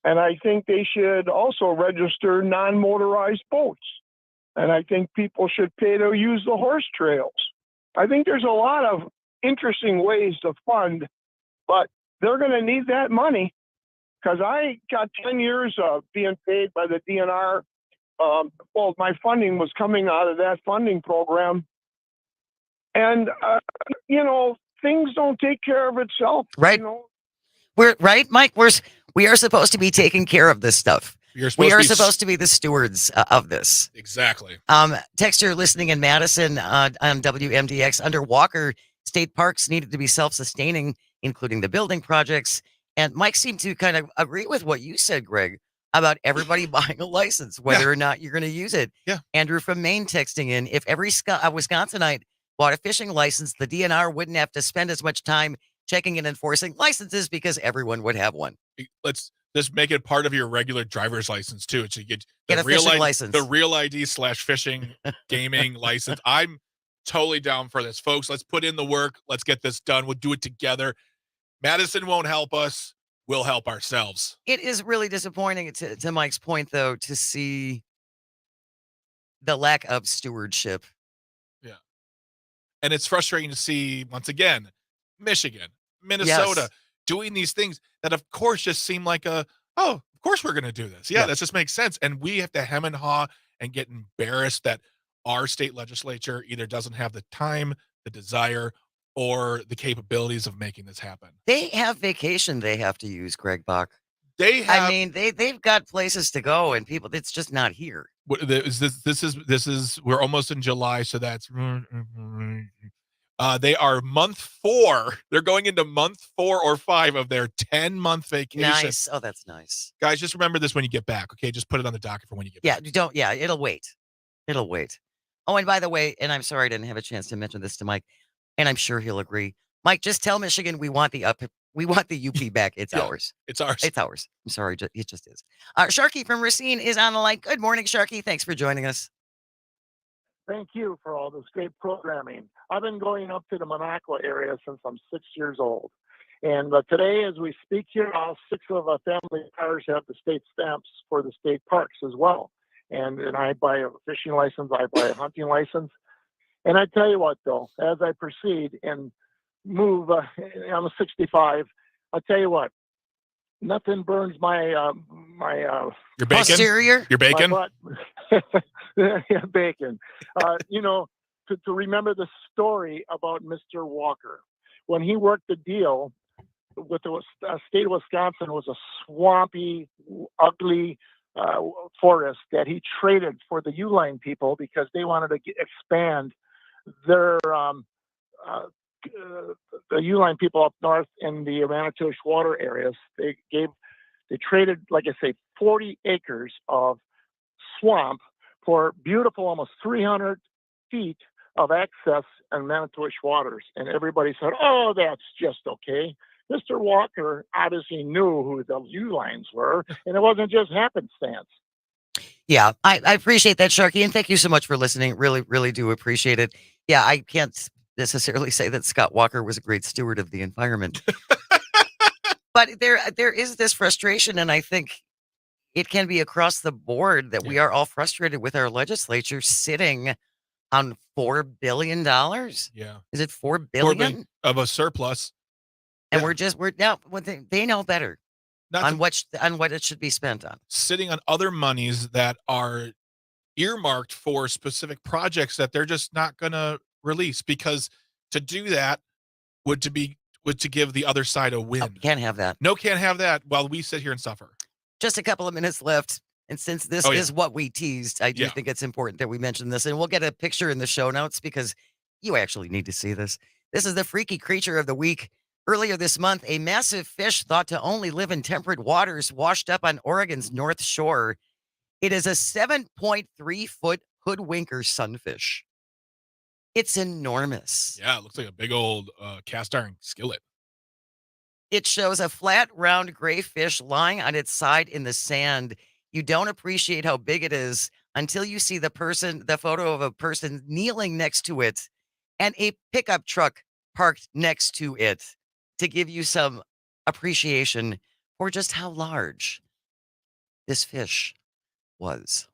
Speaker 10: And I think they should also register non-motorized boats. And I think people should pay to use the horse trails. I think there's a lot of interesting ways to fund, but they're going to need that money because I got 10 years of being paid by the DNR. Well, my funding was coming out of that funding program. And, things don't take care of itself.
Speaker 1: Right. We're right, Mike. We are supposed to be taking care of this stuff. We are supposed to be the stewards of this.
Speaker 2: Exactly.
Speaker 1: Texter listening in Madison on WMDX, under Walker, state parks needed to be self-sustaining, including the building projects. And Mike seemed to kind of agree with what you said, Greg, about everybody buying a license, whether or not you're going to use it.
Speaker 2: Yeah.
Speaker 1: Andrew from Maine texting in, if every Wisconsinite bought a fishing license, the DNR wouldn't have to spend as much time checking and enforcing licenses because everyone would have one.
Speaker 2: Let's just make it part of your regular driver's license too. So you get
Speaker 1: a fishing license,
Speaker 2: the real ID /fishing gaming license. I'm totally down for this, folks. Let's put in the work. Let's get this done. We'll do it together. Madison won't help us. We'll help ourselves.
Speaker 1: It is really disappointing, to Mike's point, though, to see the lack of stewardship.
Speaker 2: Yeah. And it's frustrating to see, once again, Michigan, Minnesota, doing these things that, of course, just seem like of course we're going to do this. Yeah, that just makes sense. And we have to hem and haw and get embarrassed that our state legislature either doesn't have the time, the desire, or the capabilities of making this happen.
Speaker 1: They have vacation they have to use, Greg Bach.
Speaker 2: They've
Speaker 1: got places to go, and people, it's just not here.
Speaker 2: This is we're almost in July, so that's they are month 4. They're going into month 4 or 5 of their 10-month vacation.
Speaker 1: Nice. Oh, that's nice.
Speaker 2: Guys, just remember this when you get back, okay? Just put it on the docket for when you get back.
Speaker 1: It'll wait. It'll wait. Oh, and by the way, and I'm sorry I didn't have a chance to mention this to Mike, and I'm sure he'll agree. Mike, just tell Michigan we want the UP back. It's ours.
Speaker 2: It's ours.
Speaker 1: It's ours. I'm sorry, it just is. Sharky from Racine is on the line. Good morning, Sharky. Thanks for joining us.
Speaker 11: Thank you for all this great programming. I've been going up to the Monaco area since I'm 6 years old. And today, as we speak here, all 6 of our family cars have the state stamps for the state parks as well. And I buy a fishing license, I buy a hunting license. And I tell you what, though, as I proceed and move, I'm 65, I'll tell you what, nothing burns my
Speaker 2: your bacon?
Speaker 1: Posterior?
Speaker 2: Your bacon?
Speaker 11: Yeah, bacon. To remember the story about Mr. Walker. When he worked the deal with the state of Wisconsin, was a swampy, ugly forest that he traded for the Uline people because they wanted to expand their the Uline people up north in the Manitou water areas. They traded, like I say, 40 acres of swamp for beautiful, almost 300 feet of access in Manitou waters. And everybody said, oh, that's just okay. Mr. Walker obviously knew who the Ulines were, and it wasn't just happenstance.
Speaker 1: Yeah, I appreciate that, Sharky, and thank you so much for listening. Really, really do appreciate it. Yeah, I can't necessarily say that Scott Walker was a great steward of the environment. But there is this frustration, and I think it can be across the board that we are all frustrated with our legislature sitting on $4 billion.
Speaker 2: Yeah.
Speaker 1: Is it $4 billion?
Speaker 2: Of a surplus.
Speaker 1: And they know better. on what it should be spent on.
Speaker 2: Sitting on other monies that are earmarked for specific projects that they're just not going to release, because to do that would to give the other side a win.
Speaker 1: Can't have that.
Speaker 2: No, can't have that while we sit here and suffer.
Speaker 1: Just a couple of minutes left. And since this is what we teased, I do think it's important that we mention this. And we'll get a picture in the show notes because you actually need to see this. This is the freaky creature of the week. Earlier this month, a massive fish thought to only live in temperate waters washed up on Oregon's North Shore. It is a 7.3-foot hoodwinker sunfish. It's enormous.
Speaker 2: Yeah, it looks like a big old cast iron skillet.
Speaker 1: It shows a flat, round gray fish lying on its side in the sand. You don't appreciate how big it is until you see the photo of a person kneeling next to it and a pickup truck parked next to it to give you some appreciation for just how large this fish was.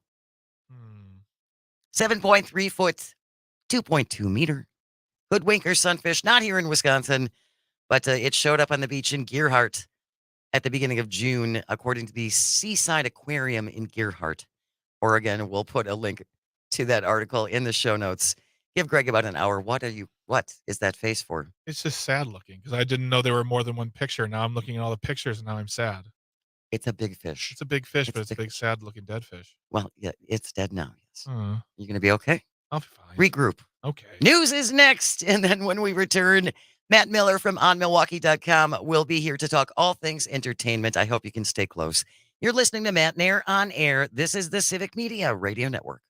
Speaker 1: 7.3 foot, 2.2 meter. Hoodwinker sunfish, not here in Wisconsin, but it showed up on the beach in Gearhart at the beginning of June, according to the Seaside Aquarium in Gearhart, Oregon. We'll put a link to that article in the show notes. Give Greg about an hour. What is that face for?
Speaker 2: It's just sad looking because I didn't know there were more than one picture. Now I'm looking at all the pictures and now I'm sad.
Speaker 1: It's a big fish.
Speaker 2: It's a big fish, but it's a big, sad looking dead fish.
Speaker 1: Well, yeah, it's dead now. Yes. You going to be okay?
Speaker 2: I'll be fine.
Speaker 1: Regroup.
Speaker 2: Okay.
Speaker 1: News is next. And then when we return, Matt Miller from OnMilwaukee.com will be here to talk all things entertainment. I hope you can stay close. You're listening to Matenaer On Air. This is the Civic Media Radio Network.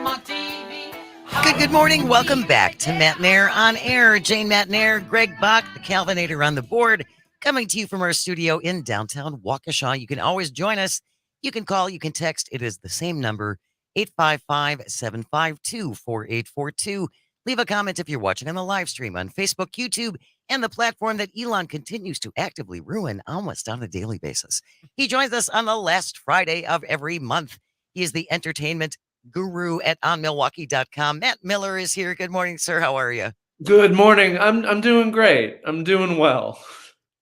Speaker 1: Good morning. Welcome back to Matenaer On Air. Jane Matenaer, Greg Bach, the Calvinator on the board, coming to you from our studio in downtown Waukesha. You can always join us. You can call, you can text. It is the same number, 855-752-4842. Leave a comment if you're watching on the live stream on Facebook, YouTube, and the platform that Elon continues to actively ruin almost on a daily basis. He joins us on the last Friday of every month. He is the entertainment guru at onmilwaukee.com. Matt Miller is here. Good morning, sir. How are you?
Speaker 12: Good morning. I'm doing great. I'm doing well.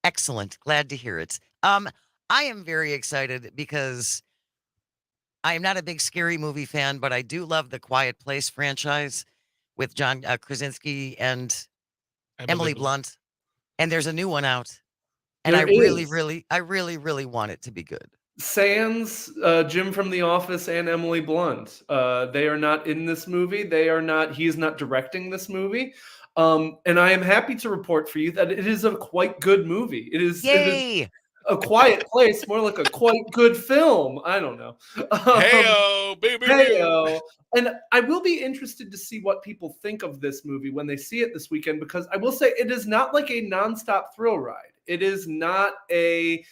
Speaker 1: Excellent. Glad to hear it. I am very excited because I am not a big scary movie fan, but I do love the Quiet Place franchise with John Krasinski and Emily Blunt. And there's a new one out. And I really want it to be good.
Speaker 12: Sans Jim from The Office and Emily Blunt. They are not in this movie. He is not directing this movie. And I am happy to report for you that it is a quite good movie. It is A Quiet Place, more like a quite good film. I don't know.
Speaker 2: Heyo, baby.
Speaker 12: Heyo. And I will be interested to see what people think of this movie when they see it this weekend, because I will say it is not like a nonstop thrill ride. It is not a,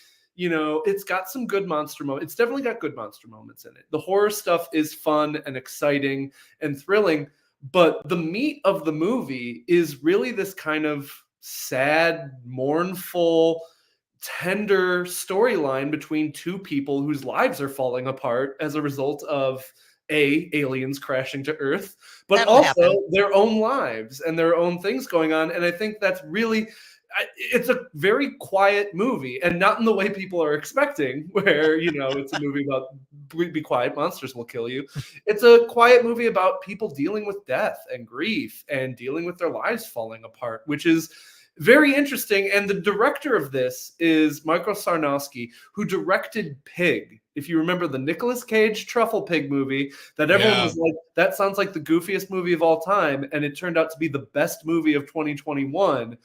Speaker 12: it's got some good monster moments. It's definitely got good monster moments in it. The horror stuff is fun and exciting and thrilling, but the meat of the movie is really this kind of sad, mournful, tender storyline between two people whose lives are falling apart as a result of aliens crashing to Earth, but also their own lives and their own things going on. And I think that's really, it's a very quiet movie, and not in the way people are expecting, where, it's a movie about be quiet, monsters will kill you. It's a quiet movie about people dealing with death and grief and dealing with their lives falling apart, which is very interesting. And the director of this is Michael Sarnowski, who directed Pig. If you remember the Nicolas Cage Truffle Pig movie, that everyone was like, that sounds like the goofiest movie of all time. And it turned out to be the best movie of 2021.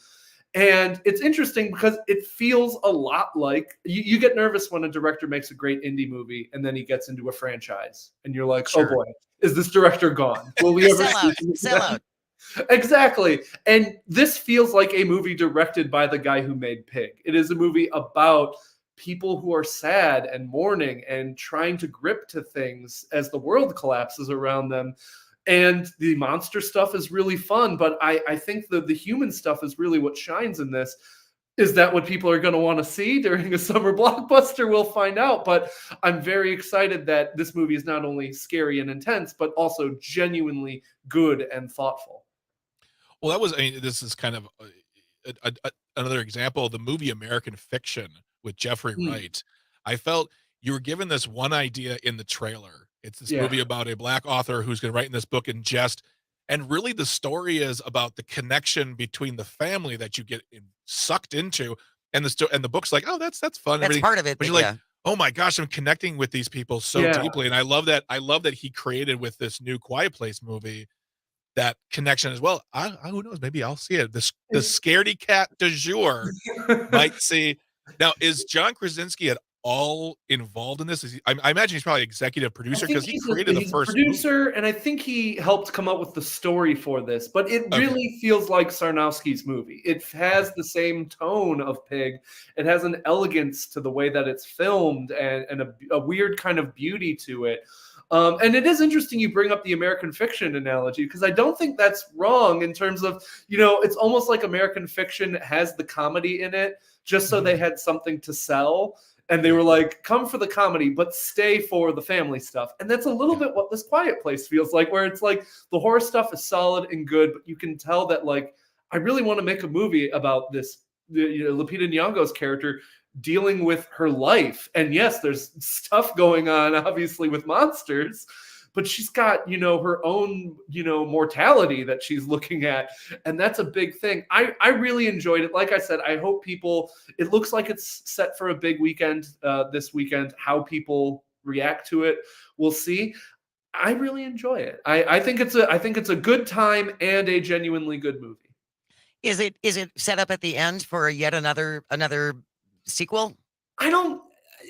Speaker 12: And it's interesting because it feels a lot like, you get nervous when a director makes a great indie movie and then he gets into a franchise. And you're like, oh boy, is this director gone? Will we ever
Speaker 1: sell out?
Speaker 12: Exactly. And this feels like a movie directed by the guy who made Pig. It is a movie about people who are sad and mourning and trying to grip to things as the world collapses around them. And the monster stuff is really fun, but I think the human stuff is really what shines in this. Is that what people are going to want to see during a summer blockbuster? We'll find out. But I'm very excited that this movie is not only scary and intense, but also genuinely good and thoughtful.
Speaker 2: Well, this is kind of another example of the movie American Fiction with Jeffrey Wright. I felt you were given this one idea in the trailer. It's this movie about a Black author who's going to write in this book in jest. And really the story is about the connection between the family that you get sucked into. And the book's like, oh, that's fun.
Speaker 1: That's part of it.
Speaker 2: But you're like, oh my gosh, I'm connecting with these people so deeply. And I love that he created with this new Quiet Place movie that connection as well. Who knows? Maybe I'll see it. The scaredy cat du jour might see. Now, is John Krasinski at all involved in this? I imagine he's probably executive producer because he created the first
Speaker 12: producer, and I think he helped come up with the story for this. But it really feels like Sarnowski's movie. It has the same tone of Pig. It has an elegance to the way that it's filmed and a weird kind of beauty to it. And it is interesting you bring up the American Fiction analogy, because I don't think that's wrong in terms of, it's almost like American Fiction has the comedy in it just so they had something to sell. And they were like, come for the comedy, but stay for the family stuff. And that's a little bit what this Quiet Place feels like, where it's like the horror stuff is solid and good, but you can tell that, like, I really want to make a movie about this, Lupita Nyong'o's character dealing with her life. And yes, there's stuff going on, obviously, with monsters, but she's got, her own, mortality that she's looking at. And that's a big thing. I really enjoyed it. Like I said, I hope it looks like it's set for a big weekend this weekend. How people react to it, we'll see. I really enjoy it. I think it's a good time and a genuinely good movie.
Speaker 1: Is it set up at the end for yet another sequel?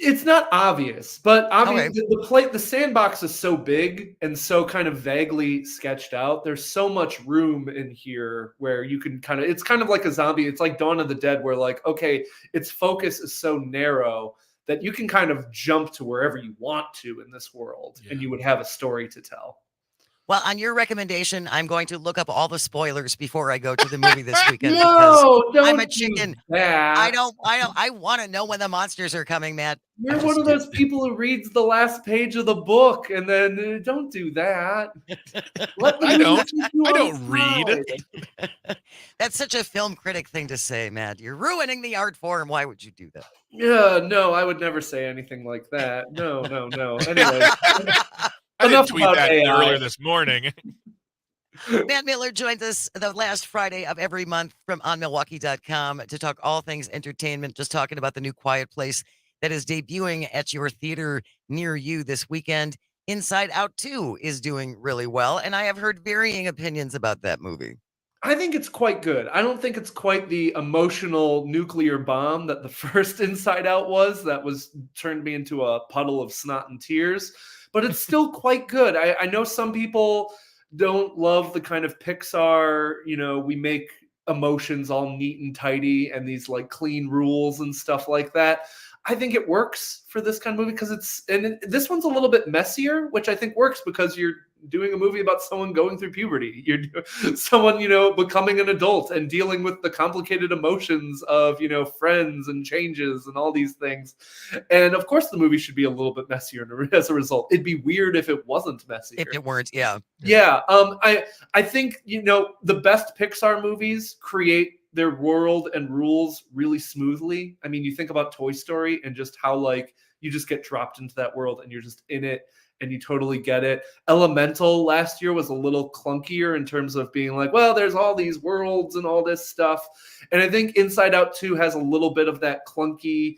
Speaker 12: It's not obvious, but obviously
Speaker 1: Okay.
Speaker 12: the sandbox is so big and so kind of vaguely sketched out. There's so much room in here where you can it's kind of like a zombie. It's like Dawn of the Dead, where like, okay, its focus is so narrow that you can kind of jump to wherever you want to in this world, and you would have a story to tell.
Speaker 1: Well, on your recommendation, I'm going to look up all the spoilers before I go to the movie this weekend
Speaker 12: No,
Speaker 1: because I'm
Speaker 12: don't
Speaker 1: a chicken.
Speaker 12: do that.
Speaker 1: I want to know when the monsters are coming, Matt.
Speaker 12: You're one of those people who reads the last page of the book and then don't do that.
Speaker 2: I don't read.
Speaker 1: That's such a film critic thing to say, Matt. You're ruining the art form. Why would you do that?
Speaker 12: Yeah, no, I would never say anything like that. No. Anyway.
Speaker 2: I didn't tweet that earlier this morning.
Speaker 1: Matt Miller joins us the last Friday of every month from onmilwaukee.com to talk all things entertainment, just talking about the new Quiet Place that is debuting at your theater near you this weekend. Inside Out 2 is doing really well, and I have heard varying opinions about that movie.
Speaker 12: I think it's quite good. I don't think it's quite the emotional nuclear bomb that the first Inside Out was. That turned me into a puddle of snot and tears. But it's still quite good. I know some people don't love the kind of Pixar, we make emotions all neat and tidy and these like clean rules and stuff like that. I think it works for this kind of movie because this one's a little bit messier, which I think works because you're doing a movie about someone going through puberty. You're someone, becoming an adult and dealing with the complicated emotions of, friends and changes and all these things. And of course the movie should be a little bit messier as a result. It'd be weird if it wasn't messier.
Speaker 1: If it weren't, yeah.
Speaker 12: Yeah. I think, the best Pixar movies create their world and rules really smoothly. I mean, you think about Toy Story and just how like you just get dropped into that world and you're just in it and you totally get it. Elemental last year was a little clunkier in terms of being like, well, there's all these worlds and all this stuff. And I think Inside Out 2 has a little bit of that clunky,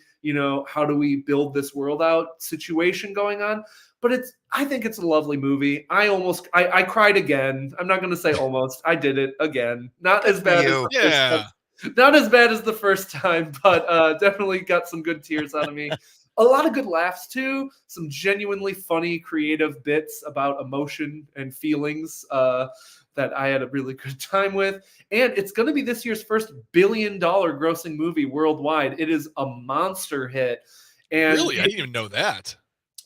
Speaker 12: how do we build this world out situation going on. But I think it's a lovely movie. I cried again. I'm not going to say almost. I did it again. Not as bad as the first time, but definitely got some good tears out of me. A lot of good laughs too. Some genuinely funny, creative bits about emotion and feelings that I had a really good time with. And it's going to be this year's first $1 billion grossing movie worldwide. It is a monster hit. And
Speaker 2: really? I didn't even know that.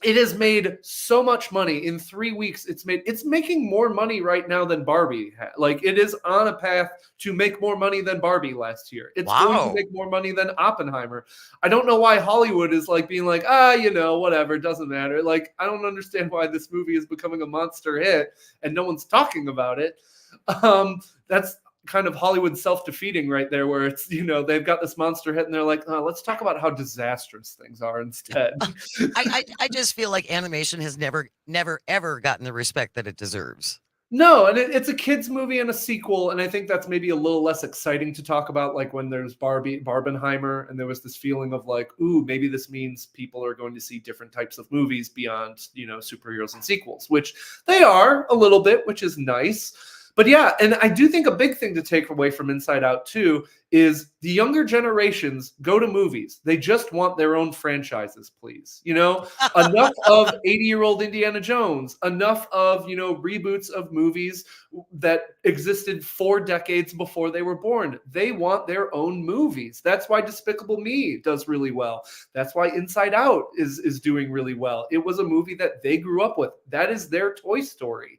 Speaker 12: It has made so much money in 3 weeks. It's making more money right now than Barbie. Like it is on a path to make more money than Barbie last year. It's going to make more money than Oppenheimer. I don't know why Hollywood is like being like, whatever, it doesn't matter. Like, I don't understand why this movie is becoming a monster hit and no one's talking about it. That's kind of Hollywood self-defeating right there, where it's, they've got this monster hit and they're like, let's talk about how disastrous things are instead.
Speaker 1: I just feel like animation has never ever gotten the respect that it deserves.
Speaker 12: No, and it's a kid's movie and a sequel, and I think that's maybe a little less exciting to talk about, like when there's Barbenheimer, and there was this feeling of like, ooh, maybe this means people are going to see different types of movies beyond, superheroes and sequels, which they are a little bit, which is nice. But yeah, and I do think a big thing to take away from Inside Out 2 is the younger generations go to movies. They just want their own franchises, please. Enough of 80-year-old Indiana Jones, enough of, reboots of movies that existed 4 decades before they were born. They want their own movies. That's why Despicable Me does really well. That's why Inside Out is doing really well. It was a movie that they grew up with. That is their Toy Story.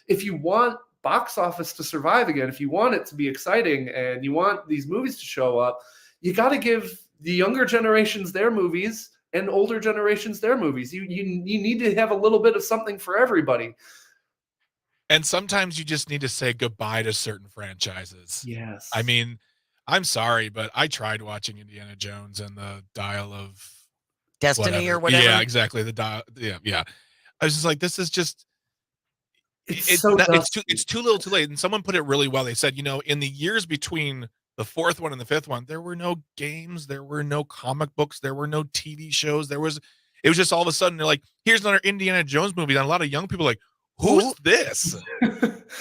Speaker 12: If you want box office to survive again, if you want it to be exciting and you want these movies to show up, you got to give the younger generations their movies and older generations their movies. You need to have a little bit of something for everybody.
Speaker 2: And sometimes you just need to say goodbye to certain franchises.
Speaker 12: Yes.
Speaker 2: I mean, I'm sorry, but I tried watching Indiana Jones and the Dial of
Speaker 1: Destiny or whatever.
Speaker 2: Yeah, exactly. The Dial. Yeah. I was just like, this is just. It's too little too late. And someone put it really well. They said, in the years between the 4th one and the 5th one, there were no games, there were no comic books, there were no TV shows. It was just all of a sudden they're like, here's another Indiana Jones movie. And a lot of young people are like, who's this?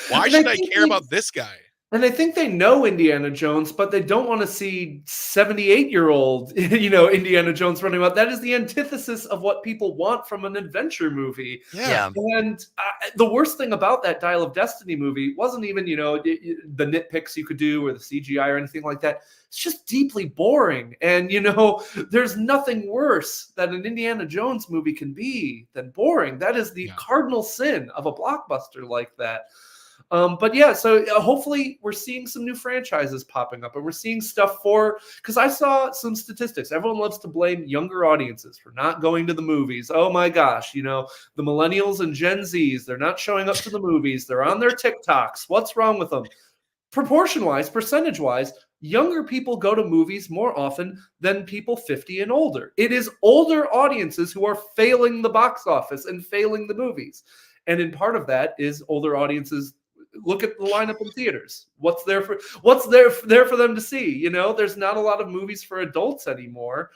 Speaker 2: Why should I care about this guy?
Speaker 12: And I think they know Indiana Jones, but they don't want to see 78-year-old, Indiana Jones running about. That is the antithesis of what people want from an adventure movie.
Speaker 1: Yeah.
Speaker 12: And the worst thing about that Dial of Destiny movie wasn't even, the nitpicks you could do or the CGI or anything like that. It's just deeply boring. And, there's nothing worse that an Indiana Jones movie can be than boring. That is the cardinal sin of a blockbuster like that. But yeah, so hopefully we're seeing some new franchises popping up, and we're seeing stuff because I saw some statistics. Everyone loves to blame younger audiences for not going to the movies. Oh my gosh, the millennials and Gen Zs, they're not showing up to the movies. They're on their TikToks. What's wrong with them? Proportion-wise, percentage-wise, younger people go to movies more often than people 50 and older. It is older audiences who are failing the box office and failing the movies. And in part of that is older audiences look at the lineup in theaters. What's there for them to see? There's not a lot of movies for adults anymore.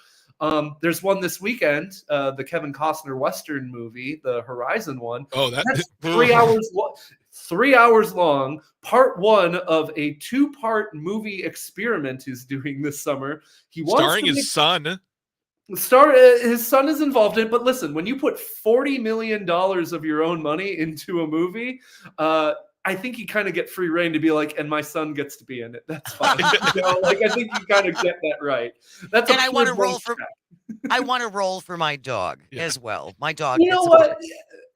Speaker 12: There's one this weekend, the Kevin Costner Western movie, the Horizon one.
Speaker 2: Oh,
Speaker 12: that's 3 hours. 3 hours long, part one of a 2-part movie experiment he's doing this summer. He wants
Speaker 2: starring his son.
Speaker 12: His son is involved in it, but listen, when you put $40 million of your own money into a movie, I think you kind of get free reign to be like, and my son gets to be in it. That's fine. I think you kind of get that right. That's
Speaker 1: and I want to roll for. I want to roll for my dog as well. My dog.
Speaker 12: You know what?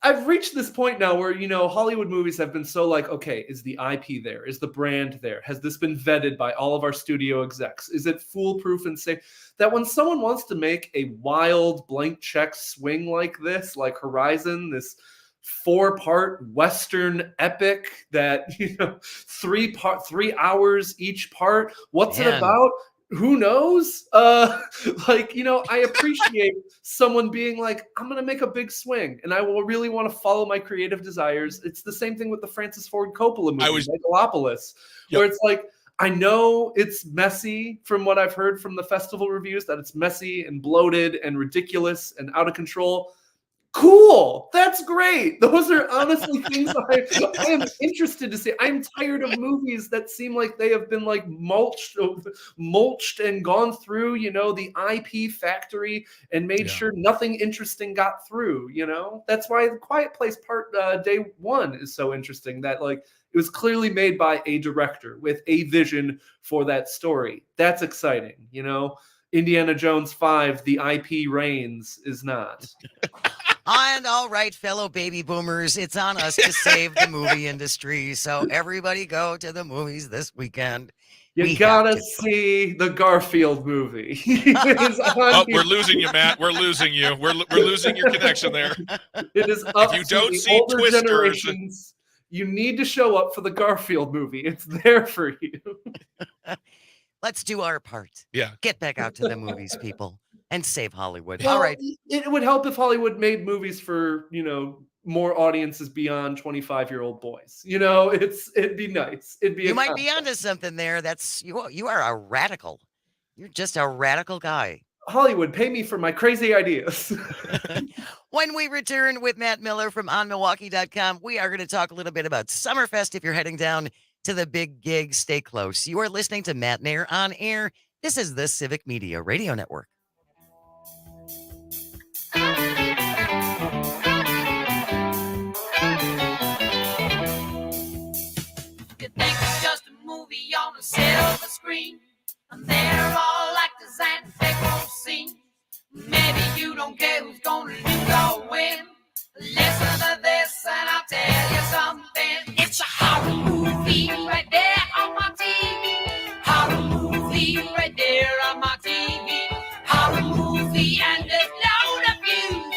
Speaker 12: I've reached this point now where, Hollywood movies have been so like, okay, is the IP there? Is the brand there? Has this been vetted by all of our studio execs? Is it foolproof and safe? That when someone wants to make a wild blank check swing like this, like Horizon, this 4-part Western epic that, 3 hours each part. What's it about? Who knows? I appreciate someone being like, I'm going to make a big swing and I will really want to follow my creative desires. It's the same thing with the Francis Ford Coppola movie, Megalopolis, where it's like, I know it's messy from what I've heard from the festival reviews, that it's messy and bloated and ridiculous and out of control. Cool. That's great. Those are honestly things I am interested to see. I'm tired of movies that seem like they have been like mulched and gone through, the IP factory and made sure nothing interesting got through, That's why The Quiet Place Day 1 is so interesting, that like it was clearly made by a director with a vision for that story. That's exciting, Indiana Jones 5, the IP reigns, is not.
Speaker 1: And all right, fellow baby boomers, it's on us to save the movie industry. So everybody go to the movies this weekend.
Speaker 12: You gotta see the Garfield movie.
Speaker 2: We're losing you, Matt. We're losing you. We're losing your connection there.
Speaker 12: It is up
Speaker 2: if you
Speaker 12: to
Speaker 2: don't
Speaker 12: the
Speaker 2: see
Speaker 12: older
Speaker 2: Twisters,
Speaker 12: generations. You need to show up for the Garfield movie. It's there for you.
Speaker 1: Let's do our part.
Speaker 2: Yeah.
Speaker 1: Get back out to the movies, people, and save Hollywood.
Speaker 12: Well,
Speaker 1: all right.
Speaker 12: It would help if Hollywood made movies for, more audiences beyond 25-year-old boys. It'd be nice.
Speaker 1: You might be onto something there. That's you are a radical. You're just a radical guy.
Speaker 12: Hollywood, pay me for my crazy ideas.
Speaker 1: When we return with Matt Miller from onmilwaukee.com, we are going to talk a little bit about Summerfest. If you're heading down to the big gig, stay close. You are listening to Matenaer On Air. This is the Civic Media Radio Network.
Speaker 5: You think it's just a movie on a silver screen, and they're all actors and they won't sing. Maybe you don't care who's gonna lose or win. Listen to this and I'll tell you something. It's a horror movie right there on my TV. Horror movie right there on my TV. Horror movie and there's load of views.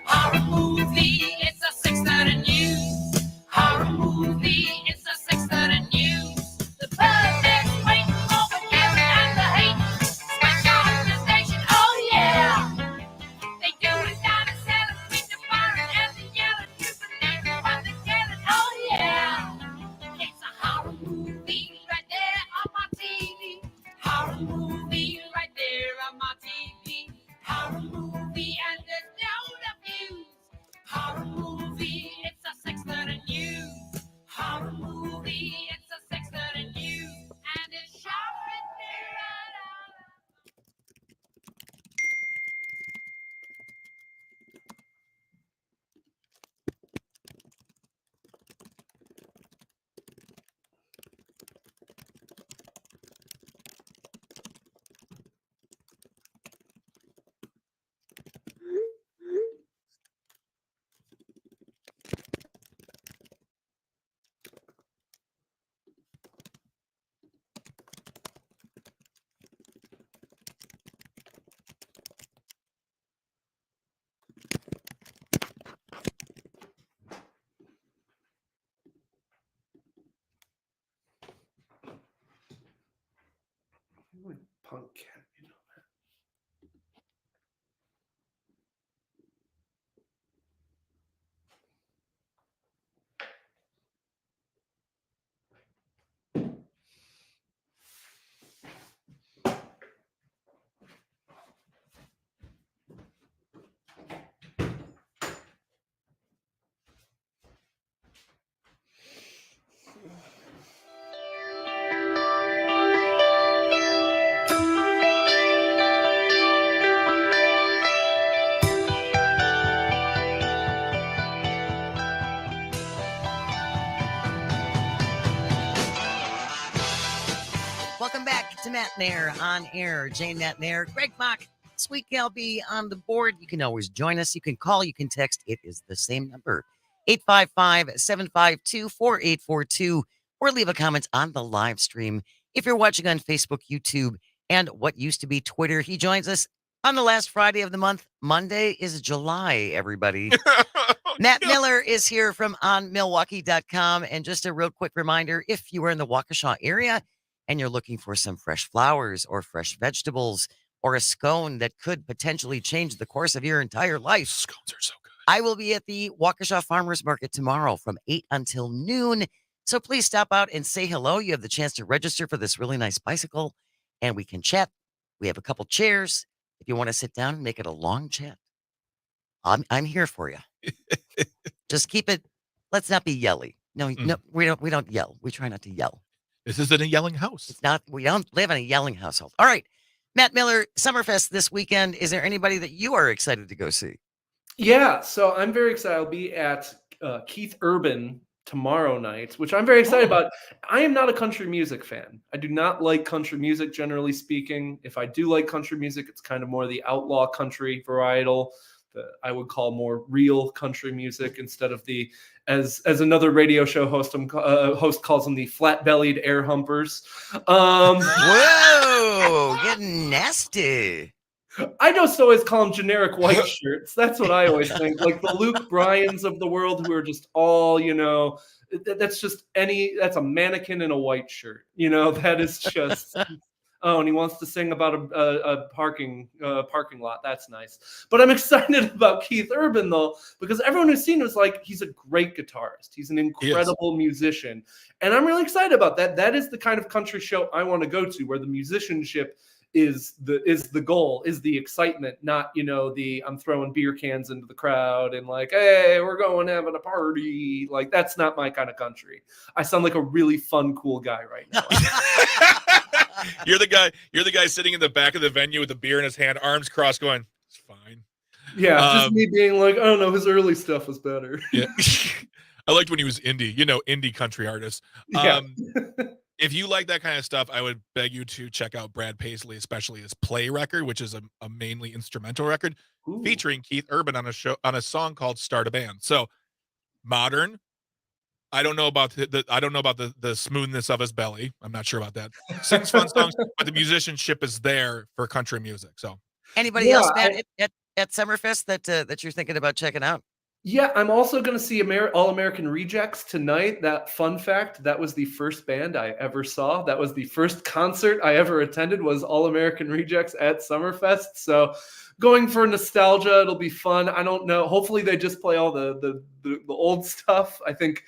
Speaker 5: Horror movie, it's a 6:30 news. Horror movie, it's a 6:30 news. The public's waiting for the camera and the hate. Switch on the station, oh yeah. They do it down and celebrate the fire and the yelling. You believe what they're telling, oh yeah. It's a horror movie right there on my TV. Horror movie right there on my TV. Horror movie and there's load of views. Horror movie, it's a 6:30 news. Horror movie, it's a 6:30 news.
Speaker 12: Punk cat, you know that.
Speaker 1: Welcome back to Matenaer On Air. Jane Matenaer, Greg Bach, Sweet Gal B on the board. You can always join us. You can call, you can text. It is the same number, 855-752-4842, or leave a comment on the live stream. If you're watching on Facebook, YouTube, and what used to be Twitter, he joins us on the last Friday of the month. Monday is July, everybody. Matt Miller is here from onmilwaukee.com. And just a real quick reminder, if you are in the Waukesha area and you're looking for some fresh flowers or fresh vegetables or a scone that could potentially change the course of your entire life,
Speaker 2: Scones are so good.
Speaker 1: I will be at the Waukesha Farmers Market tomorrow from 8 until noon. So please stop out and say hello. You have the chance to register for this really nice bicycle, and we can chat. We have a couple chairs. If you want to sit down and make it a long chat, I'm here for you. Just keep it. Let's not be yelly. No, we don't yell. We try not to yell.
Speaker 2: This isn't a yelling house.
Speaker 1: It's not. We don't live in a yelling household. All right, Matt Miller, Summerfest this weekend. Is there anybody that you are excited to go see?
Speaker 12: Yeah, so I'm very excited. I'll be at Keith Urban tomorrow night, which I'm very excited about. I am not a country music fan. I do not like country music, generally speaking. If I do like country music, it's kind of more the outlaw country varietal that I would call more real country music instead of the, as another radio show host calls them, the flat-bellied air humpers.
Speaker 1: Whoa, getting nasty.
Speaker 12: I just always call them generic white shirts. That's what I always think. Like the Luke Bryans of the world who are just all, that's a mannequin in a white shirt. That is just, and he wants to sing about a parking lot. That's nice. But I'm excited about Keith Urban, though, because everyone who's seen him is like, he's a great guitarist. He's an incredible musician. And I'm really excited about that. That is the kind of country show I want to go to, where the musicianship is the goal, is the excitement, not I'm throwing beer cans into the crowd and like, hey, we're going having a party. Like, that's not my kind of country. I sound like a really fun, cool guy right now.
Speaker 2: You're the guy sitting in the back of the venue with the beer in his hand, arms crossed, going, it's fine.
Speaker 12: Yeah, just me being like, I don't know, his early stuff was better.
Speaker 2: Yeah. I liked when he was indie, indie country artist.
Speaker 12: Yeah.
Speaker 2: If you like that kind of stuff, I would beg you to check out Brad Paisley, especially his Play record, which is a mainly instrumental record.
Speaker 12: Ooh. Featuring
Speaker 2: Keith Urban on a song called "Start a Band." So modern. I don't know about the smoothness of his belly. I'm not sure about that. Sings fun songs, but the musicianship is there for country music. So
Speaker 1: anybody else, Matt, at Summerfest that you're thinking about checking out?
Speaker 12: Yeah, I'm also going to see All American Rejects tonight. That fun fact, that was the first band I ever saw. That was the first concert I ever attended, was All American Rejects at Summerfest. So going for nostalgia, it'll be fun. I don't know. Hopefully they just play all the old stuff. I think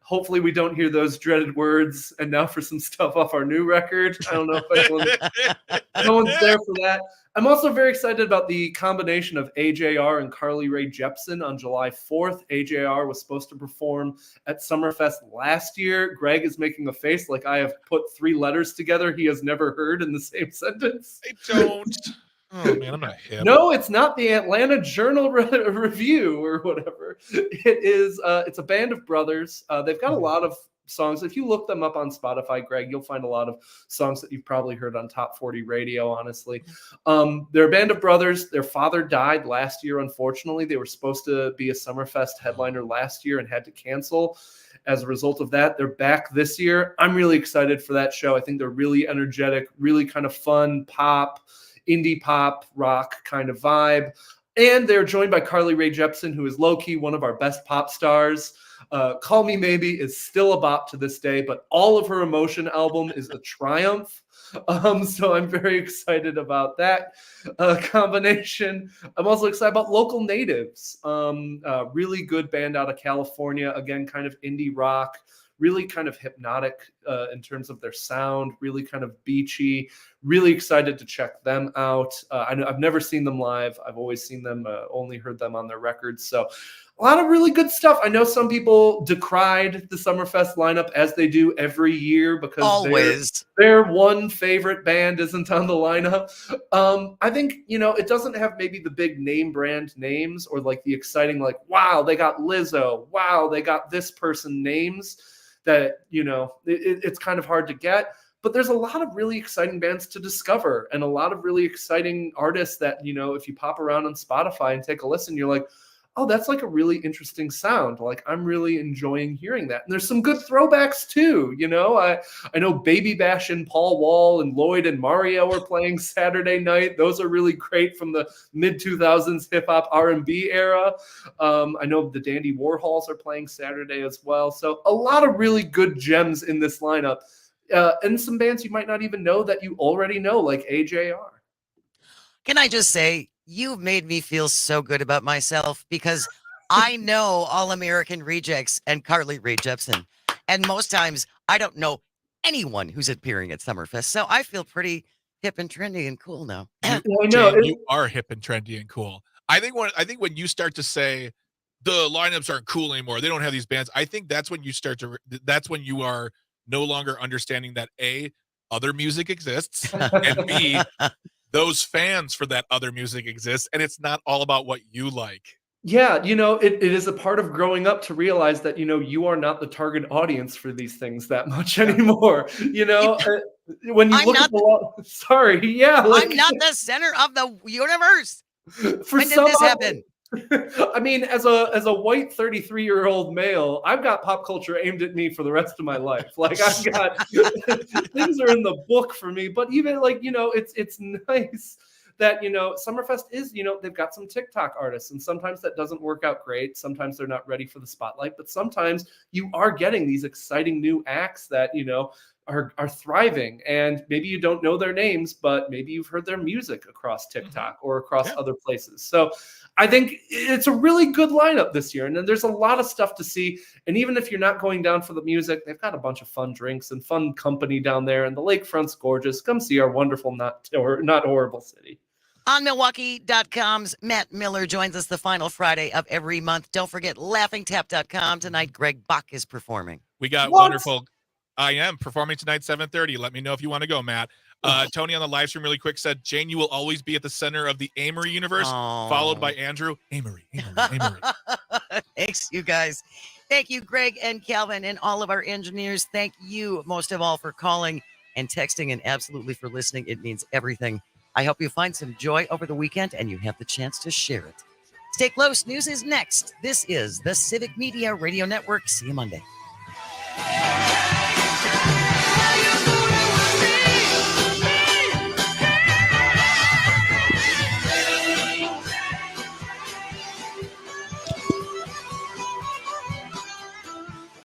Speaker 12: hopefully we don't hear those dreaded words. And now for some stuff off our new record. I don't know if no one's there for that. I'm also very excited about the combination of AJR and Carly Rae Jepsen on July 4th. AJR was supposed to perform at Summerfest last year. Greg is making a face like I have put 3 letters together he has never heard in the same sentence.
Speaker 2: I don't. Oh, man, I'm not hip.
Speaker 12: No, it's not the Atlanta Journal Review or whatever. It is. It's a band of brothers. They've got a lot of songs. If you look them up on Spotify, Greg, you'll find a lot of songs that you've probably heard on Top 40 radio, honestly. They're a band of brothers. Their father died last year, unfortunately. They were supposed to be a Summerfest headliner last year and had to cancel. As a result of that, they're back this year. I'm really excited for that show. I think they're really energetic, really kind of fun pop, indie pop, rock kind of vibe. And they're joined by Carly Rae Jepsen, who is low-key one of our best pop stars. Call Me Maybe is still a bop to this day, but All of Her Emotion album is a triumph. So I'm very excited about that combination. I'm also excited about Local Natives, really good band out of California. Again, kind of indie rock, really kind of hypnotic in terms of their sound, really kind of beachy. Really excited to check them out. I've never seen them live. I've always seen them, only heard them on their records. So a lot of really good stuff. I know some people decried the Summerfest lineup, as they do every year, because their one favorite band isn't on the lineup. I think, it doesn't have maybe the big name brand names or like the exciting, like, wow, they got Lizzo. Wow, they got this person names that, it's kind of hard to get. But there's a lot of really exciting bands to discover and a lot of really exciting artists that, if you pop around on Spotify and take a listen, you're like, oh, that's like a really interesting sound. Like, I'm really enjoying hearing that. And there's some good throwbacks too. I know Baby Bash and Paul Wall and Lloyd and Mario are playing Saturday night. Those are really great from the mid 2000s hip hop R&B era. I know the Dandy Warhols are playing Saturday as well. So a lot of really good gems in this lineup. And some bands you might not even know that you already know, like AJR.
Speaker 1: Can I just say, you've made me feel so good about myself, because I know All American Rejects and Carly Rae Jepsen. And most times I don't know anyone who's appearing at Summerfest. So I feel pretty hip and trendy and cool now.
Speaker 2: I know you are hip and trendy and cool. I think when you start to say the lineups aren't cool anymore, they don't have these bands, I think that's when you are no longer understanding that A, other music exists, and B, those fans for that other music exists, and it's not all about what you like.
Speaker 12: Yeah, it is a part of growing up to realize that, you are not the target audience for these things that much anymore. When you look at sorry, yeah.
Speaker 1: I'm not the center of the universe. When did this happen?
Speaker 12: I mean, as a white 33-year-old male, I've got pop culture aimed at me for the rest of my life. Like, I've got things are in the book for me. But even it's nice that Summerfest is they've got some TikTok artists, and sometimes that doesn't work out great. Sometimes they're not ready for the spotlight, but sometimes you are getting these exciting new acts that are thriving, and maybe you don't know their names, but maybe you've heard their music across TikTok or across other places. So I think it's a really good lineup this year, and then there's a lot of stuff to see. And even if you're not going down for the music, they've got a bunch of fun drinks and fun company down there, and the lakefront's gorgeous. Come see our wonderful, not horrible city.
Speaker 1: On Milwaukee.com's Matt Miller joins us the final Friday of every month. Don't forget laughingtap.com. Tonight, Greg Bach is performing.
Speaker 2: We got wonderful. I am performing tonight, 7:30. Let me know if you want to go, Matt. Tony on the live stream really quick said, Jane, you will always be at the center of the Amory universe, followed by Andrew. Amory.
Speaker 1: Thanks, you guys. Thank you, Greg and Calvin and all of our engineers. Thank you most of all for calling and texting, and absolutely for listening. It means everything. I hope you find some joy over the weekend and you have the chance to share it. Stay close. News is next. This is the Civic Media Radio Network. See you Monday.